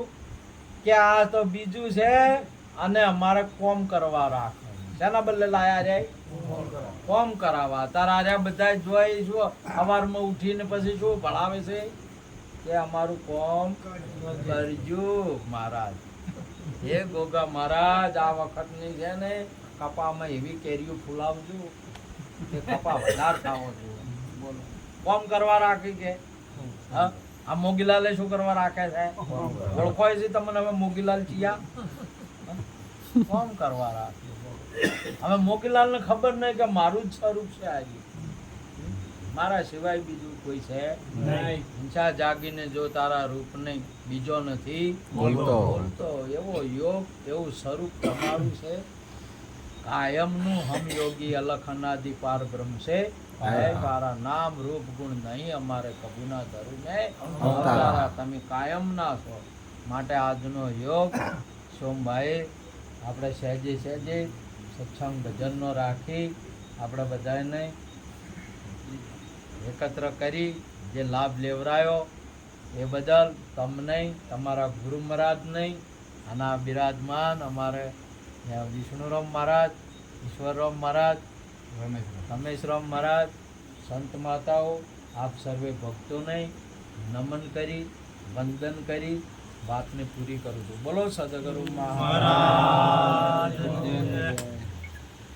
Speaker 1: કે આ તો બીજું છે અને અમારે કોમ કરવા રાખો. શેના બદલે લાયા રે? કોમ કરાવવા. તારા આર્યા બધા જોઈ શું સવારમાં ઉઠીને પછી શું ભણાવે છે કે અમારું કોમ કરજો મહારાજ. હે ગોગા મહારાજ, આ વખતની છે ને કપામાં એવી કેરીઓ ફૂલાવજો કે કપા વધારે ખાવો જોઈએ. બોલો, કોમ કરવા રાખી કે હા? આ મોગીલાલે શું કરવા રાખે છે? ઓળખો છે તમને હવે મોગીલાલ ચિયા? કોમ કરવા રાખે. હવે મોગીલાલ ને ખબર નહીં કે મારું જ સ્વરૂપ છે આજે, મારા સિવાય બીજું કોઈ છે નહીં. ઈચ્છા જાગીને જો તારા રૂપ નહીં બીજો નથી બોલતો. એવો યોગ, એવું સ્વરૂપ તમારું છે કાયમનું. હમ યોગી અલખ અનાદિ પાર બ્રહ્મ છે. તારા નામ રૂપ ગુણ નહીં અમારે કબૂના ધરું ને તારા તમે કાયમના છો. માટે આજનો યોગ સોમભાઈ આપણે સહેજે સહેજે સત્સંગ ભજનનો રાખી આપણે બધાને એકત્ર કરી જે લાભ લેવરાયો એ બદલ તમને, તમારા ગુરુ મહારાજ નહીં, આના બિરાજમાન અમારે વિષ્ણુરામ મહારાજ, ઈશ્વરરામ મહારાજ, રમેશરામ મહારાજ, સંત માતાઓ, આપ સર્વે ભક્તોને નમન કરી વંદન કરી વાતને પૂરી કરું છું. બોલો સદગુરુ મહારાજ.